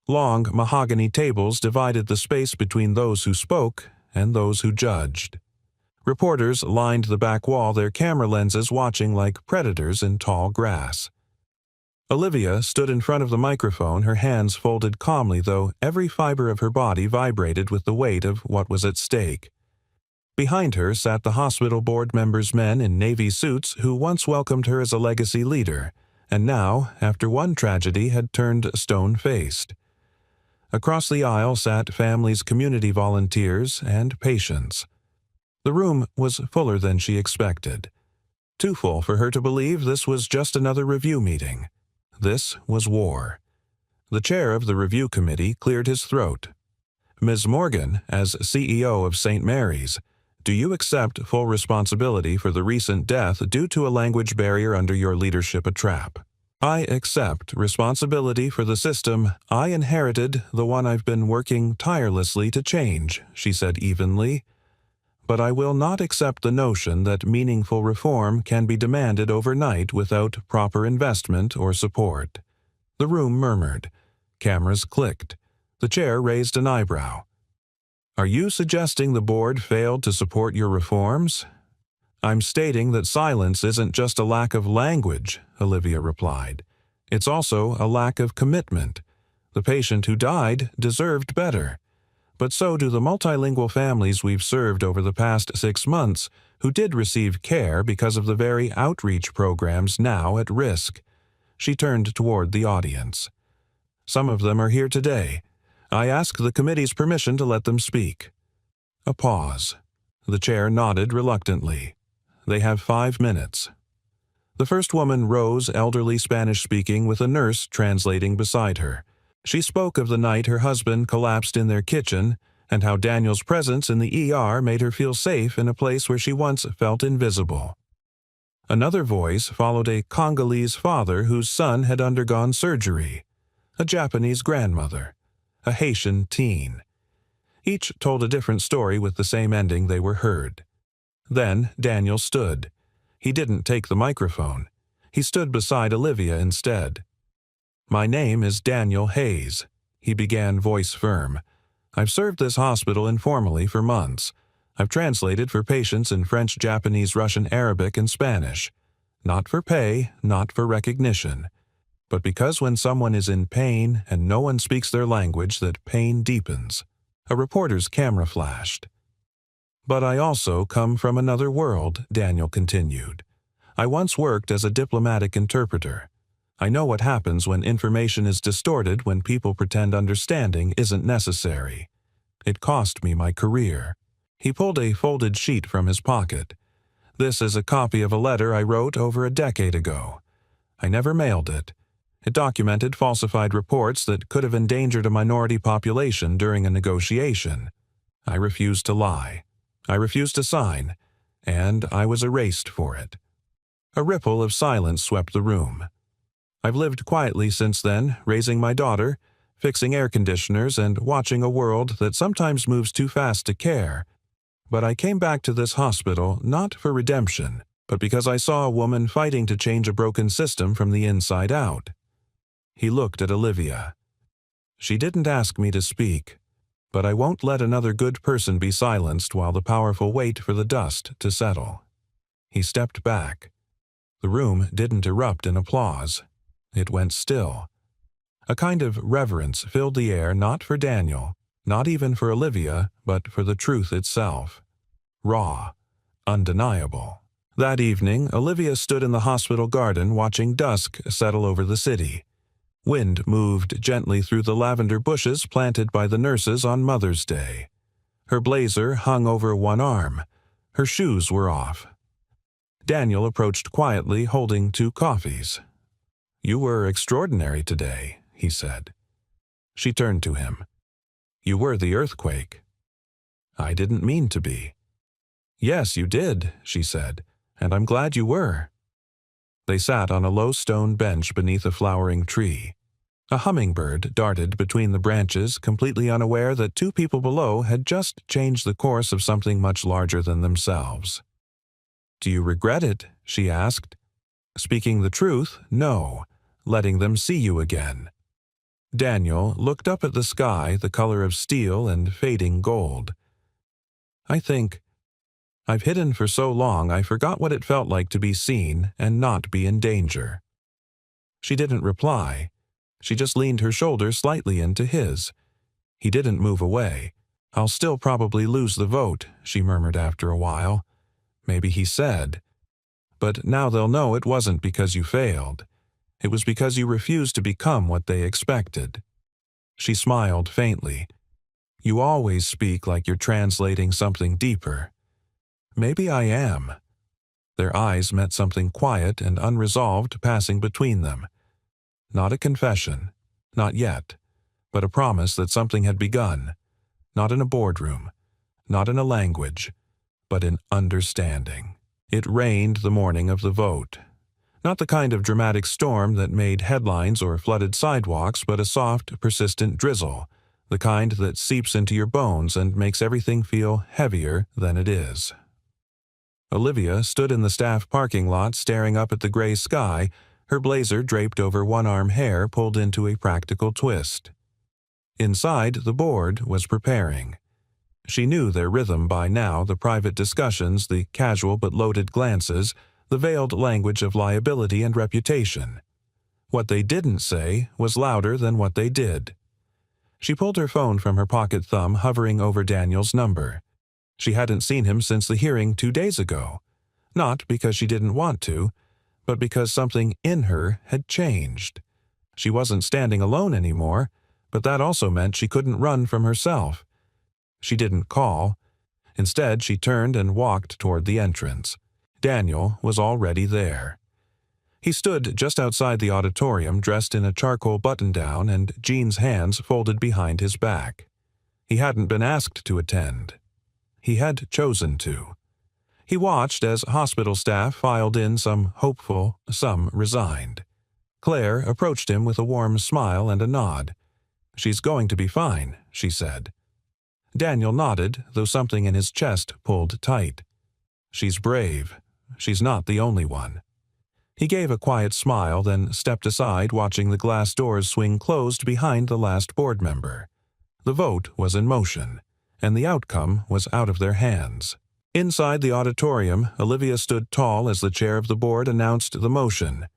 S1: Long mahogany tables divided the space between those who spoke and those who judged. Reporters lined the back wall, their camera lenses watching like predators in tall grass. Olivia stood in front of the microphone, her hands folded calmly, though every fiber of her body vibrated with the weight of what was at stake. Behind her sat the hospital board members, men in navy suits who once welcomed her as a legacy leader, and now, after one tragedy, had turned stone-faced. Across the aisle sat families, community volunteers, and patients. The room was fuller than she expected. Too full for her to believe this was just another review meeting. This was war. The chair of the review committee cleared his throat. Ms. Morgan, as CEO of St. Mary's, do you accept full responsibility for the recent death due to a language barrier under your leadership at TRAP? I accept responsibility for the system I inherited, the one I've been working tirelessly to change, she said evenly. But I will not accept the notion that meaningful reform can be demanded overnight without proper investment or support. The room murmured. Cameras clicked. The chair raised an eyebrow. Are you suggesting the board failed to support your reforms? I'm stating that silence isn't just a lack of language, Olivia replied. It's also a lack of commitment. The patient who died deserved better. But so do the multilingual families we've served over the past 6 months who did receive care because of the very outreach programs now at risk. She turned toward the audience. Some of them are here today. I ask the committee's permission to let them speak. A pause. The chair nodded reluctantly. They have 5 minutes. The first woman rose, elderly Spanish-speaking, with a nurse translating beside her. She spoke of the night her husband collapsed in their kitchen and how Daniel's presence in the ER made her feel safe in a place where she once felt invisible. Another voice followed a Congolese father whose son had undergone surgery, a Japanese grandmother, a Haitian teen. Each told a different story with the same ending they were heard. Then Daniel stood. He didn't take the microphone. He stood beside Olivia instead. My name is Daniel Hayes, he began, voice firm. I've served this hospital informally for months. I've translated for patients in French, Japanese, Russian, Arabic, and Spanish. Not for pay, not for recognition. But because when someone is in pain and no one speaks their language, that pain deepens. A reporter's camera flashed. But I also come from another world, Daniel continued. I once worked as a diplomatic interpreter. I know what happens when information is distorted, when people pretend understanding isn't necessary. It cost me my career. He pulled a folded sheet from his pocket. This is a copy of a letter I wrote over a decade ago. I never mailed it. It documented falsified reports that could have endangered a minority population during a negotiation. I refused to lie. I refused to sign, and I was erased for it. A ripple of silence swept the room. I've lived quietly since then, raising my daughter, fixing air conditioners, and watching a world that sometimes moves too fast to care. But I came back to this hospital not for redemption, but because I saw a woman fighting to change a broken system from the inside out. He looked at Olivia. She didn't ask me to speak, but I won't let another good person be silenced while the powerful wait for the dust to settle. He stepped back. The room didn't erupt in applause. It went still. A kind of reverence filled the air, not for Daniel, not even for Olivia, but for the truth itself. Raw, undeniable. That evening, Olivia stood in the hospital garden watching dusk settle over the city. Wind moved gently through the lavender bushes planted by the nurses on Mother's Day. Her blazer hung over one arm. Her shoes were off. Daniel approached quietly, holding 2 coffees. You were extraordinary today, he said. She turned to him. You were the earthquake. I didn't mean to be. Yes, you did, she said, and I'm glad you were. They sat on a low stone bench beneath a flowering tree. A hummingbird darted between the branches, completely unaware that 2 people below had just changed the course of something much larger than themselves. Do you regret it? She asked. Speaking the truth, no. Letting them see you again. Daniel looked up at the sky, the color of steel and fading gold. I think I've hidden for so long I forgot what it felt like to be seen and not be in danger. She didn't reply. She just leaned her shoulder slightly into his. He didn't move away. I'll still probably lose the vote, she murmured after a while. Maybe he said. But now they'll know it wasn't because you failed. It was because you refused to become what they expected. She smiled faintly. You always speak like you're translating something deeper. Maybe I am. Their eyes met something quiet and unresolved passing between them. Not a confession, not yet, but a promise that something had begun. Not in a boardroom, not in a language, but in understanding. It rained the morning of the vote. Not the kind of dramatic storm that made headlines or flooded sidewalks, but a soft, persistent drizzle, the kind that seeps into your bones and makes everything feel heavier than it is. Olivia stood in the staff parking lot staring up at the gray sky, her blazer draped over one-arm hair pulled into a practical twist. Inside, the board was preparing. She knew their rhythm by now, the private discussions, the casual but loaded glances, the veiled language of liability and reputation. What they didn't say was louder than what they did. She pulled her phone from her pocket thumb, hovering over Daniel's number. She hadn't seen him since the hearing 2 days ago. Not because she didn't want to, but because something in her had changed. She wasn't standing alone anymore, but that also meant she couldn't run from herself. She didn't call. Instead, she turned and walked toward the entrance. Daniel was already there. He stood just outside the auditorium, dressed in a charcoal button-down and jeans hands folded behind his back. He hadn't been asked to attend. He had chosen to. He watched as hospital staff filed in, some hopeful, some resigned. Claire approached him with a warm smile and a nod. "She's going to be fine," she said. Daniel nodded, though something in his chest pulled tight. "She's brave. She's not the only one." He gave a quiet smile, then stepped aside, watching the glass doors swing closed behind the last board member. The vote was in motion, and the outcome was out of their hands. Inside the auditorium, Olivia stood tall as the chair of the board announced the motion: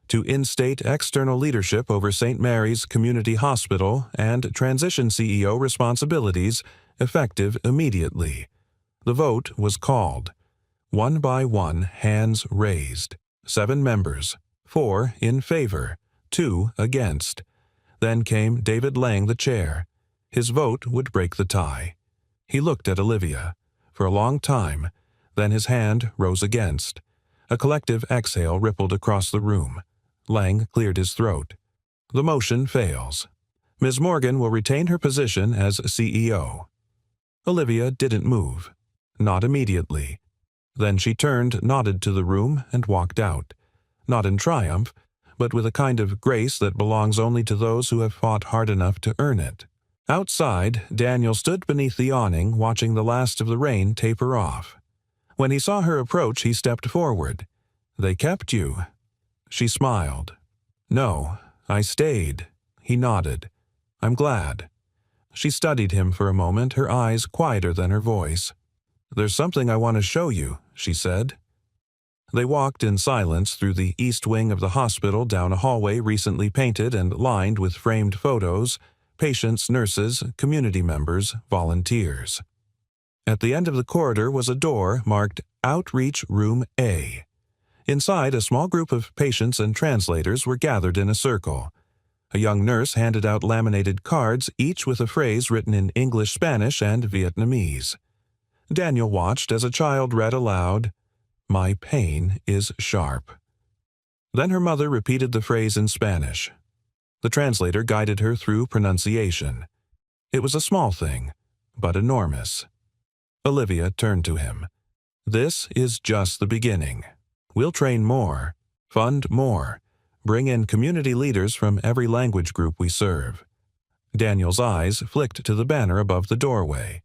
S1: to instate external leadership over St. Mary's Community Hospital and transition CEO responsibilities, effective immediately. The vote was called. One by one, hands raised. 7 members, 4 in favor, 2 against. Then came David Lang, the chair. His vote would break the tie. He looked at Olivia for a long time, then his hand rose against. A collective exhale rippled across the room. Lang cleared his throat. "The motion fails. Ms. Morgan will retain her position as CEO." Olivia didn't move. Not immediately. Then she turned, nodded to the room, and walked out. Not in triumph, but with a kind of grace that belongs only to those who have fought hard enough to earn it. Outside, Daniel stood beneath the awning, watching the last of the rain taper off. When he saw her approach, he stepped forward. "They kept you." She smiled. "No, I stayed." He nodded. "I'm glad." She studied him for a moment, her eyes quieter than her voice. "There's something I want to show you," she said. They walked in silence through the east wing of the hospital, down a hallway recently painted and lined with framed photos, patients, nurses, community members, volunteers. At the end of the corridor was a door marked Outreach Room A. Inside, a small group of patients and translators were gathered in a circle. A young nurse handed out laminated cards, each with a phrase written in English, Spanish, and Vietnamese. Daniel watched as a child read aloud, "My pain is sharp." Then her mother repeated the phrase in Spanish. The translator guided her through pronunciation. It was a small thing, but enormous. Olivia turned to him. "This is just the beginning. We'll train more, fund more, bring in community leaders from every language group we serve." Daniel's eyes flicked to the banner above the doorway.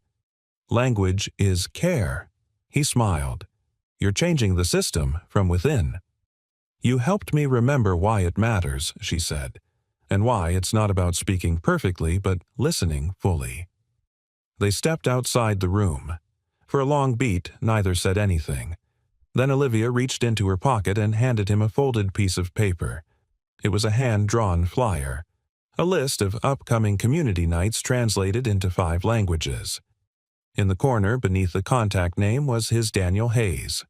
S1: "Language is care." He smiled. "You're changing the system from within." "You helped me remember why it matters," she said, "and why it's not about speaking perfectly, but listening fully." They stepped outside the room. For a long beat, neither said anything. Then Olivia reached into her pocket and handed him a folded piece of paper. It was a hand-drawn flyer. A list of upcoming community nights translated into 5 languages. In the corner beneath the contact name was his Daniel Hayes,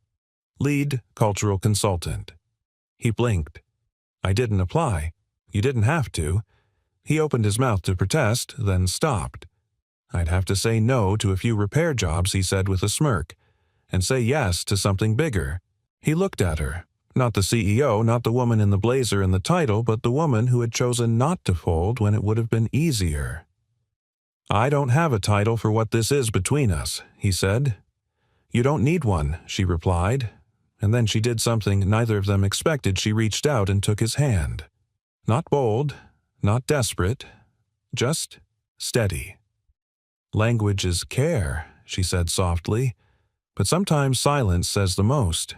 S1: lead cultural consultant. He blinked. "I didn't apply. You didn't have to." He opened his mouth to protest, then stopped. "I'd have to say no to a few repair jobs," he said with a smirk, "and say yes to something bigger." He looked at her. Not the CEO, not the woman in the blazer and the title, but the woman who had chosen not to fold when it would have been easier. "I don't have a title for what this is between us," he said. "You don't need one," she replied, and then she did something neither of them expected. She reached out and took his hand. Not bold, not desperate, just steady. "Language is care," she said softly, "but sometimes silence says the most."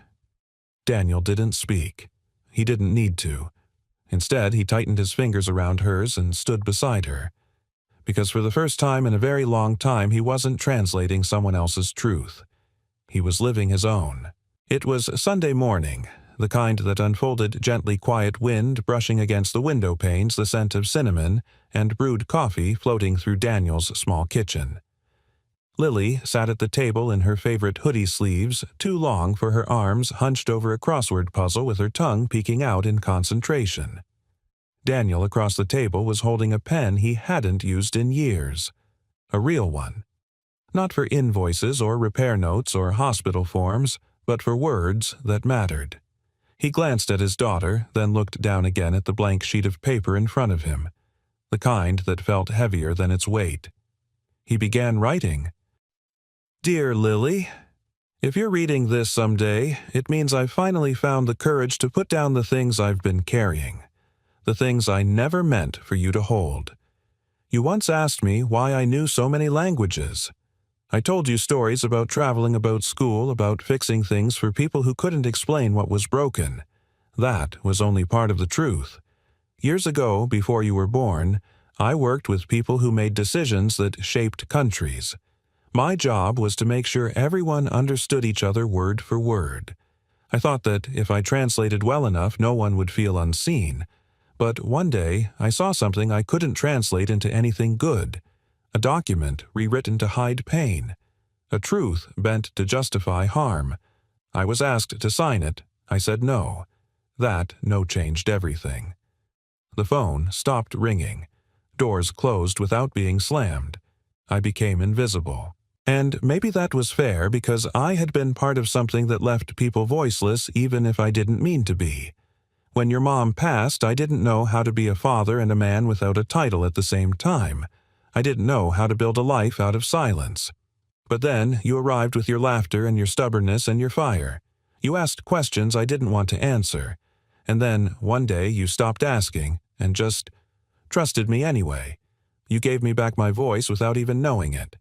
S1: Daniel didn't speak. He didn't need to. Instead, he tightened his fingers around hers and stood beside her. Because for the first time in a very long time, he wasn't translating someone else's truth. He was living his own. It was Sunday morning, the kind that unfolded gently quiet wind brushing against the window panes, the scent of cinnamon, and brewed coffee floating through Daniel's small kitchen. Lily sat at the table in her favorite hoodie sleeves, too long for her arms, hunched over a crossword puzzle with her tongue peeking out in concentration. Daniel across the table was holding a pen he hadn't used in years. A real one. Not for invoices or repair notes or hospital forms, but for words that mattered. He glanced at his daughter, then looked down again at the blank sheet of paper in front of him, the kind that felt heavier than its weight. He began writing. "Dear Lily, if you're reading this someday, it means I've finally found the courage to put down the things I've been carrying, the things I never meant for you to hold. You once asked me why I knew so many languages. I told you stories about traveling, about school, about fixing things for people who couldn't explain what was broken. That was only part of the truth. Years ago, before you were born, I worked with people who made decisions that shaped countries. My job was to make sure everyone understood each other word for word. I thought that if I translated well enough, no one would feel unseen. But one day, I saw something I couldn't translate into anything good. A document rewritten to hide pain. A truth bent to justify harm. I was asked to sign it. I said no. That no changed everything. The phone stopped ringing. Doors closed without being slammed. I became invisible. And maybe that was fair because I had been part of something that left people voiceless even if I didn't mean to be. When your mom passed, I didn't know how to be a father and a man without a title at the same time. I didn't know how to build a life out of silence. But then you arrived with your laughter and your stubbornness and your fire. You asked questions I didn't want to answer. And then, one day, you stopped asking and just trusted me anyway. You gave me back my voice without even knowing it.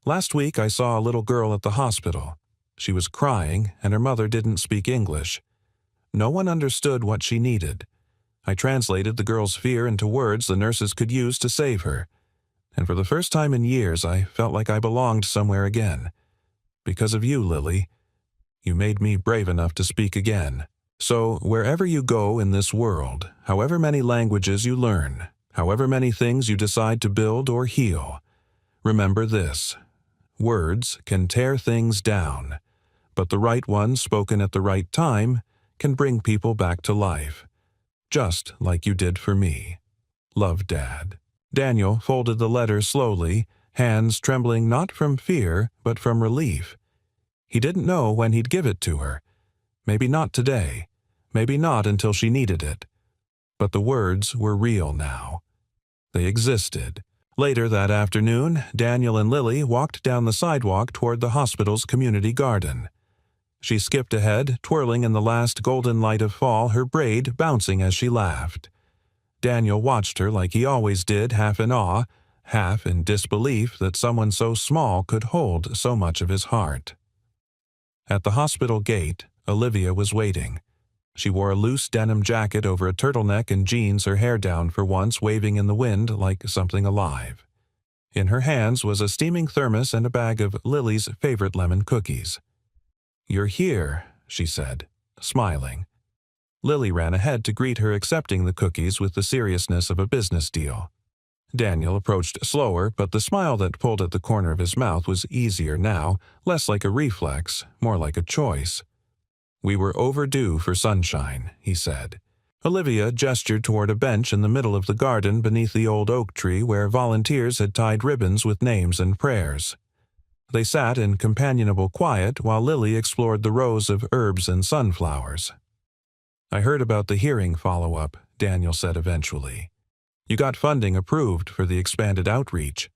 S1: Last week I saw a little girl at the hospital. She was crying, and her mother didn't speak English. No one understood what she needed. I translated the girl's fear into words the nurses could use to save her. And for the first time in years, I felt like I belonged somewhere again. Because of you, Lily. You made me brave enough to speak again. So, wherever you go in this world, however many languages you learn, however many things you decide to build or heal, remember this. Words can tear things down, but the right ones spoken at the right time can bring people back to life. Just like you did for me. Love, Dad. Daniel folded the letter slowly, hands trembling not from fear, but from relief. He didn't know when he'd give it to her. Maybe not today. Maybe not until she needed it. But the words were real now. They existed. Later that afternoon, Daniel and Lily walked down the sidewalk toward the hospital's community garden. She skipped ahead, twirling in the last golden light of fall, her braid bouncing as she laughed. Daniel watched her like he always did, half in awe, half in disbelief that someone so small could hold so much of his heart. At the hospital gate, Olivia was waiting. She wore a loose denim jacket over a turtleneck and jeans, her hair down for once, waving in the wind like something alive. In her hands was a steaming thermos and a bag of Lily's favorite lemon cookies. "You're here," she said, smiling. Lily ran ahead to greet her, accepting the cookies with the seriousness of a business deal. Daniel approached slower, but the smile that pulled at the corner of his mouth was easier now, less like a reflex, more like a choice. "We were overdue for sunshine," he said. Olivia gestured toward a bench in the middle of the garden beneath the old oak tree where volunteers had tied ribbons with names and prayers. They sat in companionable quiet while Lily explored the rows of herbs and sunflowers. "I heard about the hearing follow-up," Daniel said eventually. "You got funding approved for the expanded outreach."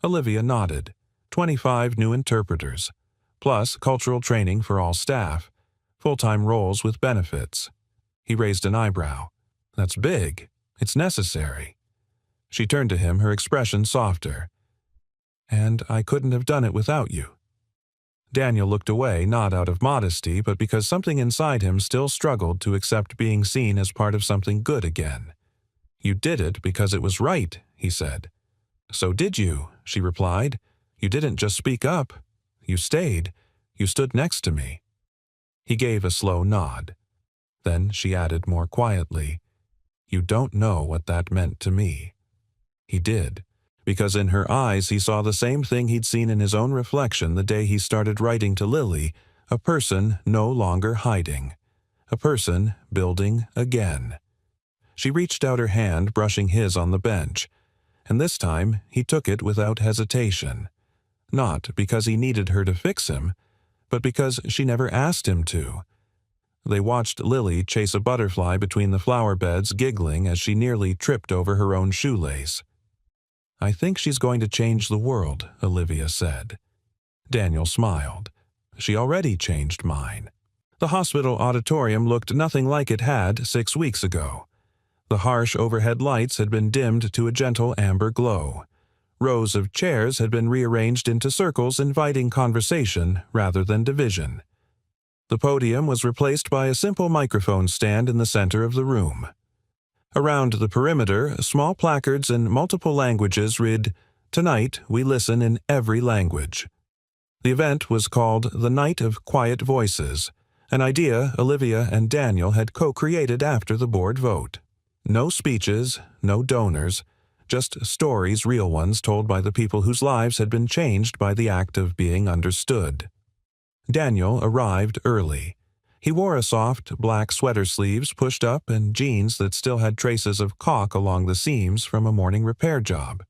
S1: Olivia nodded. 25 new interpreters, plus cultural training for all staff, full-time roles with benefits. He raised an eyebrow. That's big. It's necessary. She turned to him, her expression softer. And I couldn't have done it without you. Daniel looked away, not out of modesty, but because something inside him still struggled to accept being seen as part of something good again. You did it because it was right, he said. So did you, she replied. You didn't just speak up. You stayed. You stood next to me. He gave a slow nod. Then she added more quietly, You don't know what that meant to me. He did, because in her eyes he saw the same thing he'd seen in his own reflection the day he started writing to Lily, a person no longer hiding, a person building again. She reached out her hand, brushing his on the bench, and this time he took it without hesitation, not because he needed her to fix him, but because she never asked him to. They watched Lily chase a butterfly between the flower beds, giggling as she nearly tripped over her own shoelace. I think she's going to change the world, Olivia said. Daniel smiled. She already changed mine. The hospital auditorium looked nothing like it had 6 weeks ago. The harsh overhead lights had been dimmed to a gentle amber glow. Rows of chairs had been rearranged into circles, inviting conversation rather than division. The podium was replaced by a simple microphone stand in the center of the room. Around the perimeter, small placards in multiple languages read, Tonight we listen in every language. The event was called the Night of Quiet Voices, an idea Olivia and Daniel had co-created after the board vote. No speeches, no donors, just stories, real ones told by the people whose lives had been changed by the act of being understood. Daniel arrived early. He wore a soft, black sweater sleeves pushed up and jeans that still had traces of caulk along the seams from a morning repair job.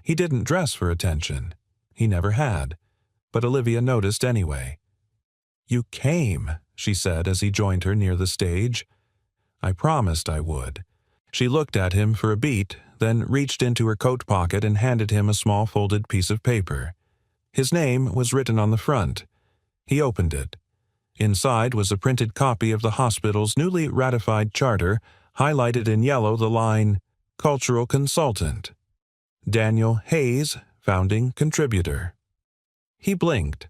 S1: He didn't dress for attention. He never had. But Olivia noticed anyway. You came, she said as he joined her near the stage. I promised I would. She looked at him for a beat, then reached into her coat pocket and handed him a small folded piece of paper. His name was written on the front. He opened it. Inside was a printed copy of the hospital's newly ratified charter, highlighted in yellow the line, Cultural Consultant. Daniel Hayes, Founding Contributor. He blinked.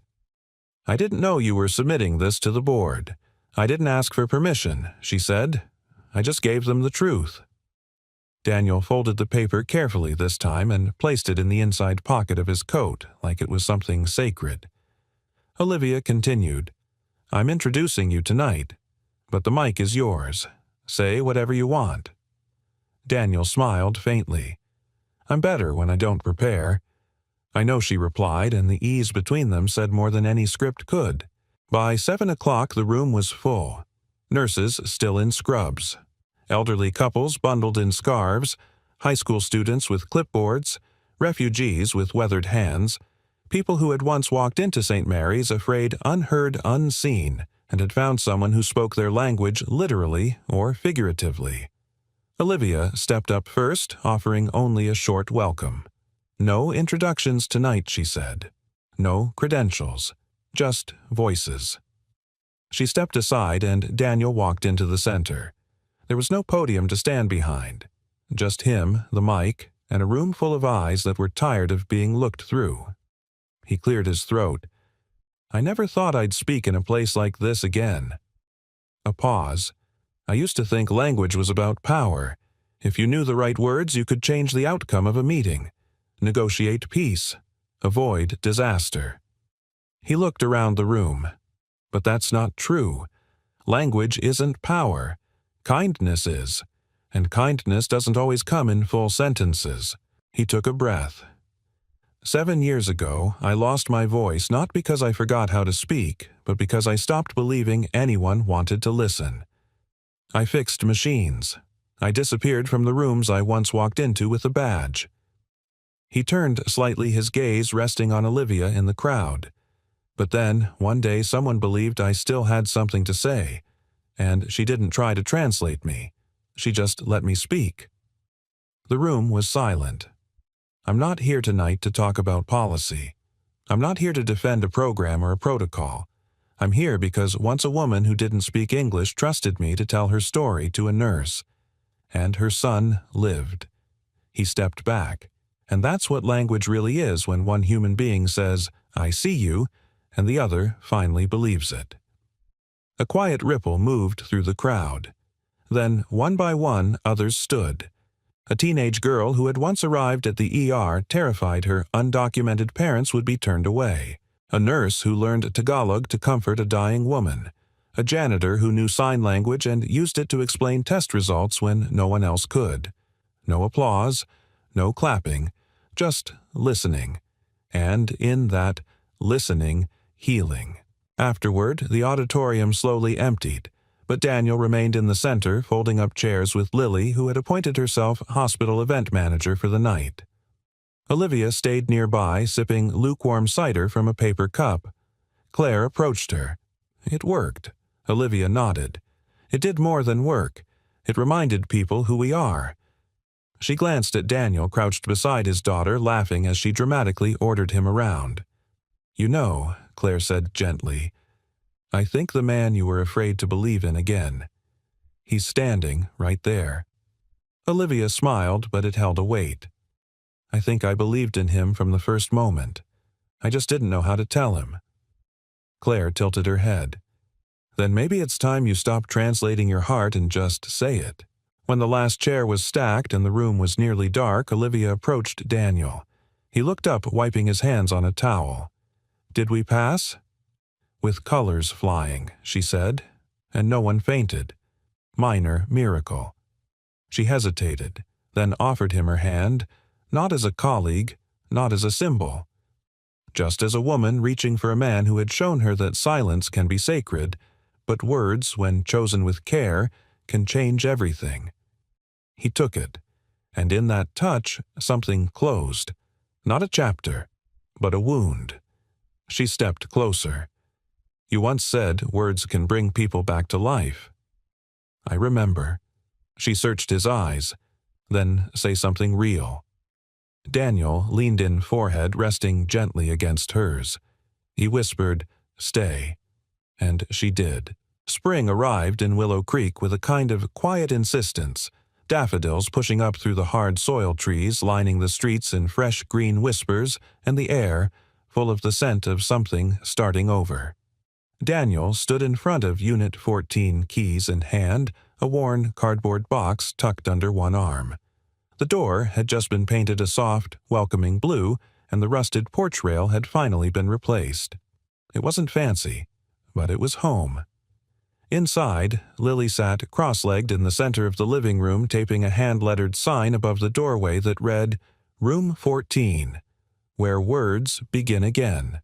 S1: I didn't know you were submitting this to the board. I didn't ask for permission, she said. I just gave them the truth. Daniel folded the paper carefully this time and placed it in the inside pocket of his coat like it was something sacred. Olivia continued, I'm introducing you tonight, but the mic is yours. Say whatever you want. Daniel smiled faintly. I'm better when I don't prepare. I know, she replied, and the ease between them said more than any script could. By 7 o'clock the room was full. Nurses still in scrubs. Elderly couples bundled in scarves, high school students with clipboards, refugees with weathered hands, people who had once walked into St. Mary's afraid unheard, unseen, and had found someone who spoke their language literally or figuratively. Olivia stepped up first, offering only a short welcome. No introductions tonight, she said. No credentials, just voices. She stepped aside and Daniel walked into the center. There was no podium to stand behind. Just him, the mic, and a room full of eyes that were tired of being looked through. He cleared his throat. I never thought I'd speak in a place like this again. A pause. I used to think language was about power. If you knew the right words, you could change the outcome of a meeting, negotiate peace, avoid disaster. He looked around the room. But that's not true. Language isn't power. Kindness is. And kindness doesn't always come in full sentences. He took a breath. 7 years ago, I lost my voice not because I forgot how to speak, but because I stopped believing anyone wanted to listen. I fixed machines. I disappeared from the rooms I once walked into with a badge. He turned slightly, his gaze resting on Olivia in the crowd. But then, one day someone believed I still had something to say, and she didn't try to translate me. She just let me speak. The room was silent. I'm not here tonight to talk about policy. I'm not here to defend a program or a protocol. I'm here because once a woman who didn't speak English trusted me to tell her story to a nurse. And her son lived. He stepped back. And that's what language really is when one human being says, "I see you," and the other finally believes it. A quiet ripple moved through the crowd. Then, one by one, others stood. A teenage girl who had once arrived at the ER terrified her undocumented parents would be turned away. A nurse who learned Tagalog to comfort a dying woman. A janitor who knew sign language and used it to explain test results when no one else could. No applause, no clapping, just listening. And in that listening, healing. Afterward, the auditorium slowly emptied, but Daniel remained in the center, folding up chairs with Lily, who had appointed herself hospital event manager for the night. Olivia stayed nearby, sipping lukewarm cider from a paper cup. Claire approached her. It worked. Olivia nodded. It did more than work. It reminded people who we are. She glanced at Daniel, crouched beside his daughter, laughing as she dramatically ordered him around. "You know," Claire said gently, "I think the man you were afraid to believe in again. He's standing right there." Olivia smiled, but it held a weight. "I think I believed in him from the first moment. I just didn't know how to tell him." Claire tilted her head. "Then maybe it's time you stopped translating your heart and just say it." When the last chair was stacked and the room was nearly dark, Olivia approached Daniel. He looked up, wiping his hands on a towel. "Did we pass?" "With colors flying," she said, "and no one fainted. Minor miracle." She hesitated, then offered him her hand, not as a colleague, not as a symbol. Just as a woman reaching for a man who had shown her that silence can be sacred, but words, when chosen with care, can change everything. He took it, and in that touch something closed. Not a chapter, but a wound. She stepped closer. "You once said words can bring people back to life." "I remember." She searched his eyes, then say something real. Daniel leaned in, forehead resting gently against hers. He whispered, "Stay." And she did. Spring arrived in Willow Creek with a kind of quiet insistence, daffodils pushing up through the hard soil trees lining the streets in fresh green whispers, and the air full of the scent of something starting over. Daniel stood in front of Unit 14, keys in hand, a worn cardboard box tucked under one arm. The door had just been painted a soft, welcoming blue, and the rusted porch rail had finally been replaced. It wasn't fancy, but it was home. Inside, Lily sat cross-legged in the center of the living room, taping a hand-lettered sign above the doorway that read, "Room 14, where words begin again."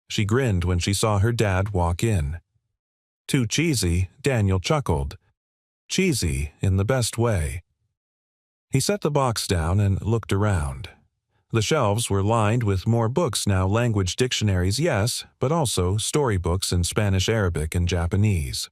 S1: She grinned when she saw her dad walk in. Too cheesy, Daniel chuckled. Cheesy in the best way. He set the box down and looked around. The shelves were lined with more books now, language dictionaries, yes, but also storybooks in Spanish, Arabic, and Japanese.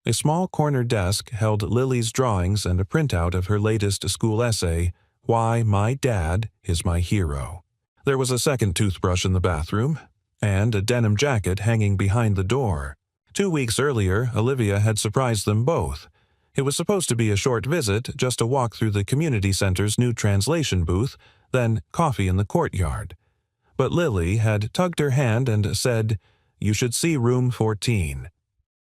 S1: A small corner desk held Lily's drawings and a printout of her latest school essay, "Why My Dad is My Hero." There was a second toothbrush in the bathroom, and a denim jacket hanging behind the door. 2 weeks earlier, Olivia had surprised them both. It was supposed to be a short visit, just a walk through the community center's new translation booth, then coffee in the courtyard. But Lily had tugged her hand and said, "You should see room 14.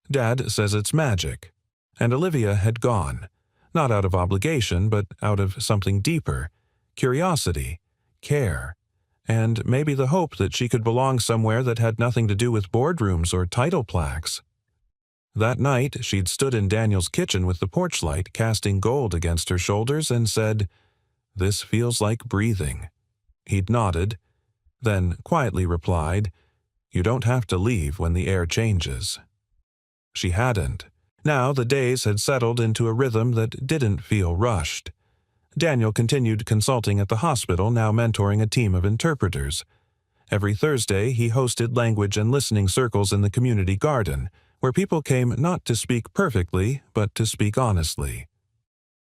S1: Dad says it's magic." And Olivia had gone, not out of obligation, but out of something deeper, curiosity, care, and maybe the hope that she could belong somewhere that had nothing to do with boardrooms or title plaques. That night, she'd stood in Daniel's kitchen with the porch light casting gold against her shoulders and said, "This feels like breathing." He'd nodded, then quietly replied, "You don't have to leave when the air changes." She hadn't. Now the days had settled into a rhythm that didn't feel rushed. Daniel continued consulting at the hospital, now mentoring a team of interpreters. Every Thursday, he hosted language and listening circles in the community garden, where people came not to speak perfectly, but to speak honestly.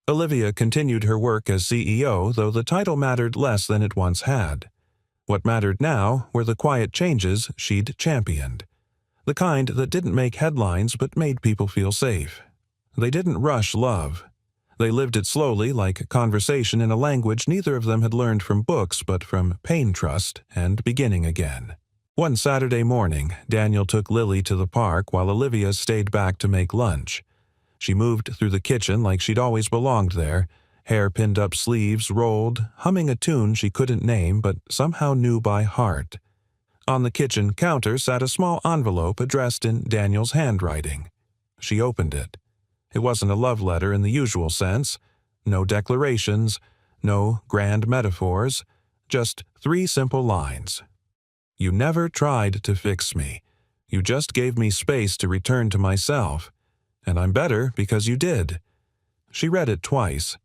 S1: Olivia continued her work as CEO, though the title mattered less than it once had. What mattered now were the quiet changes she'd championed. The kind that didn't make headlines but made people feel safe. They didn't rush love. They lived it slowly, like conversation in a language neither of them had learned from books but from pain trust and beginning again. One Saturday morning, Daniel took Lily to the park while Olivia stayed back to make lunch. She moved through the kitchen like she'd always belonged there, hair pinned up sleeves rolled, humming a tune she couldn't name but somehow knew by heart. On the kitchen counter sat a small envelope addressed in Daniel's handwriting. She opened it. It wasn't a love letter in the usual sense. No declarations, no grand metaphors, just 3 simple lines. You never tried to fix me. You just gave me space to return to myself. And I'm better because you did. She read it twice,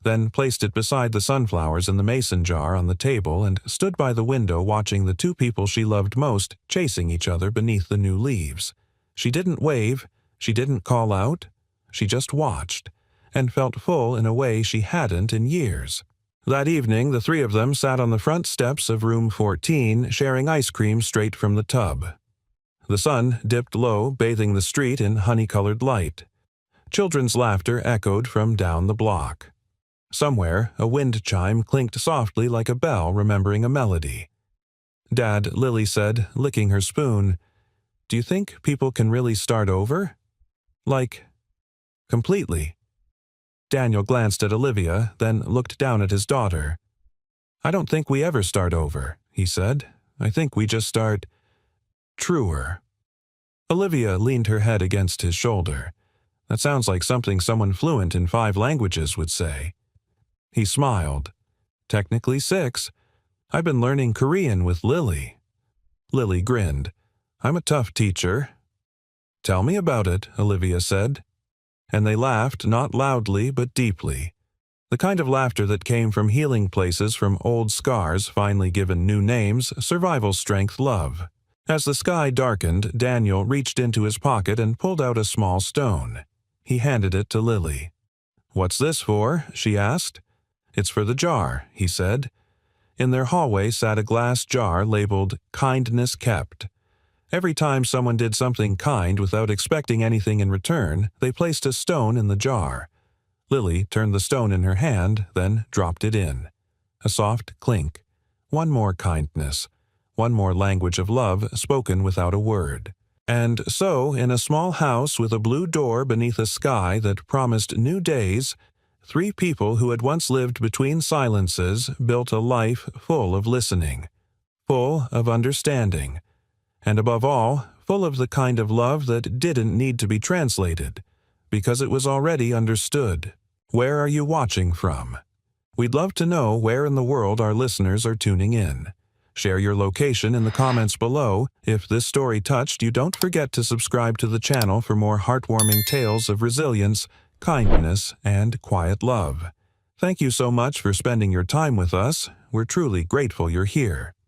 S1: then placed it beside the sunflowers in the mason jar on the table and stood by the window watching the 2 people she loved most chasing each other beneath the new leaves. She didn't wave, she didn't call out, she just watched, and felt full in a way she hadn't in years. That evening, the 3 of them sat on the front steps of room 14, sharing ice cream straight from the tub. The sun dipped low, bathing the street in honey-colored light. Children's laughter echoed from down the block. Somewhere, a wind chime clinked softly like a bell remembering a melody. Dad, Lily said, licking her spoon, "Do you think people can really start over? Like, completely?" Daniel glanced at Olivia, then looked down at his daughter. "I don't think we ever start over," he said. "I think we just start truer." Olivia leaned her head against his shoulder. "That sounds like something someone fluent in 5 languages would say." He smiled. "Technically 6. I've been learning Korean with Lily." Lily grinned. "I'm a tough teacher." "Tell me about it," Olivia said. And they laughed, not loudly but deeply. The kind of laughter that came from healing places, from old scars finally given new names, survival strength love. As the sky darkened, Daniel reached into his pocket and pulled out a small stone. He handed it to Lily. "What's this for?" she asked. "It's for the jar," he said. In their hallway sat a glass jar labeled "Kindness Kept." Every time someone did something kind without expecting anything in return, they placed a stone in the jar. Lily turned the stone in her hand, then dropped it in. A soft clink. One more kindness. One more language of love spoken without a word. And so, in a small house with a blue door beneath a sky that promised new days, 3 people who had once lived between silences built a life full of listening, full of understanding, and above all, full of the kind of love that didn't need to be translated, because it was already understood. Where are you watching from? We'd love to know where in the world our listeners are tuning in. Share your location in the comments below. If this story touched you, don't forget to subscribe to the channel for more heartwarming tales of resilience, kindness, and quiet love. Thank you so much for spending your time with us. We're truly grateful you're here.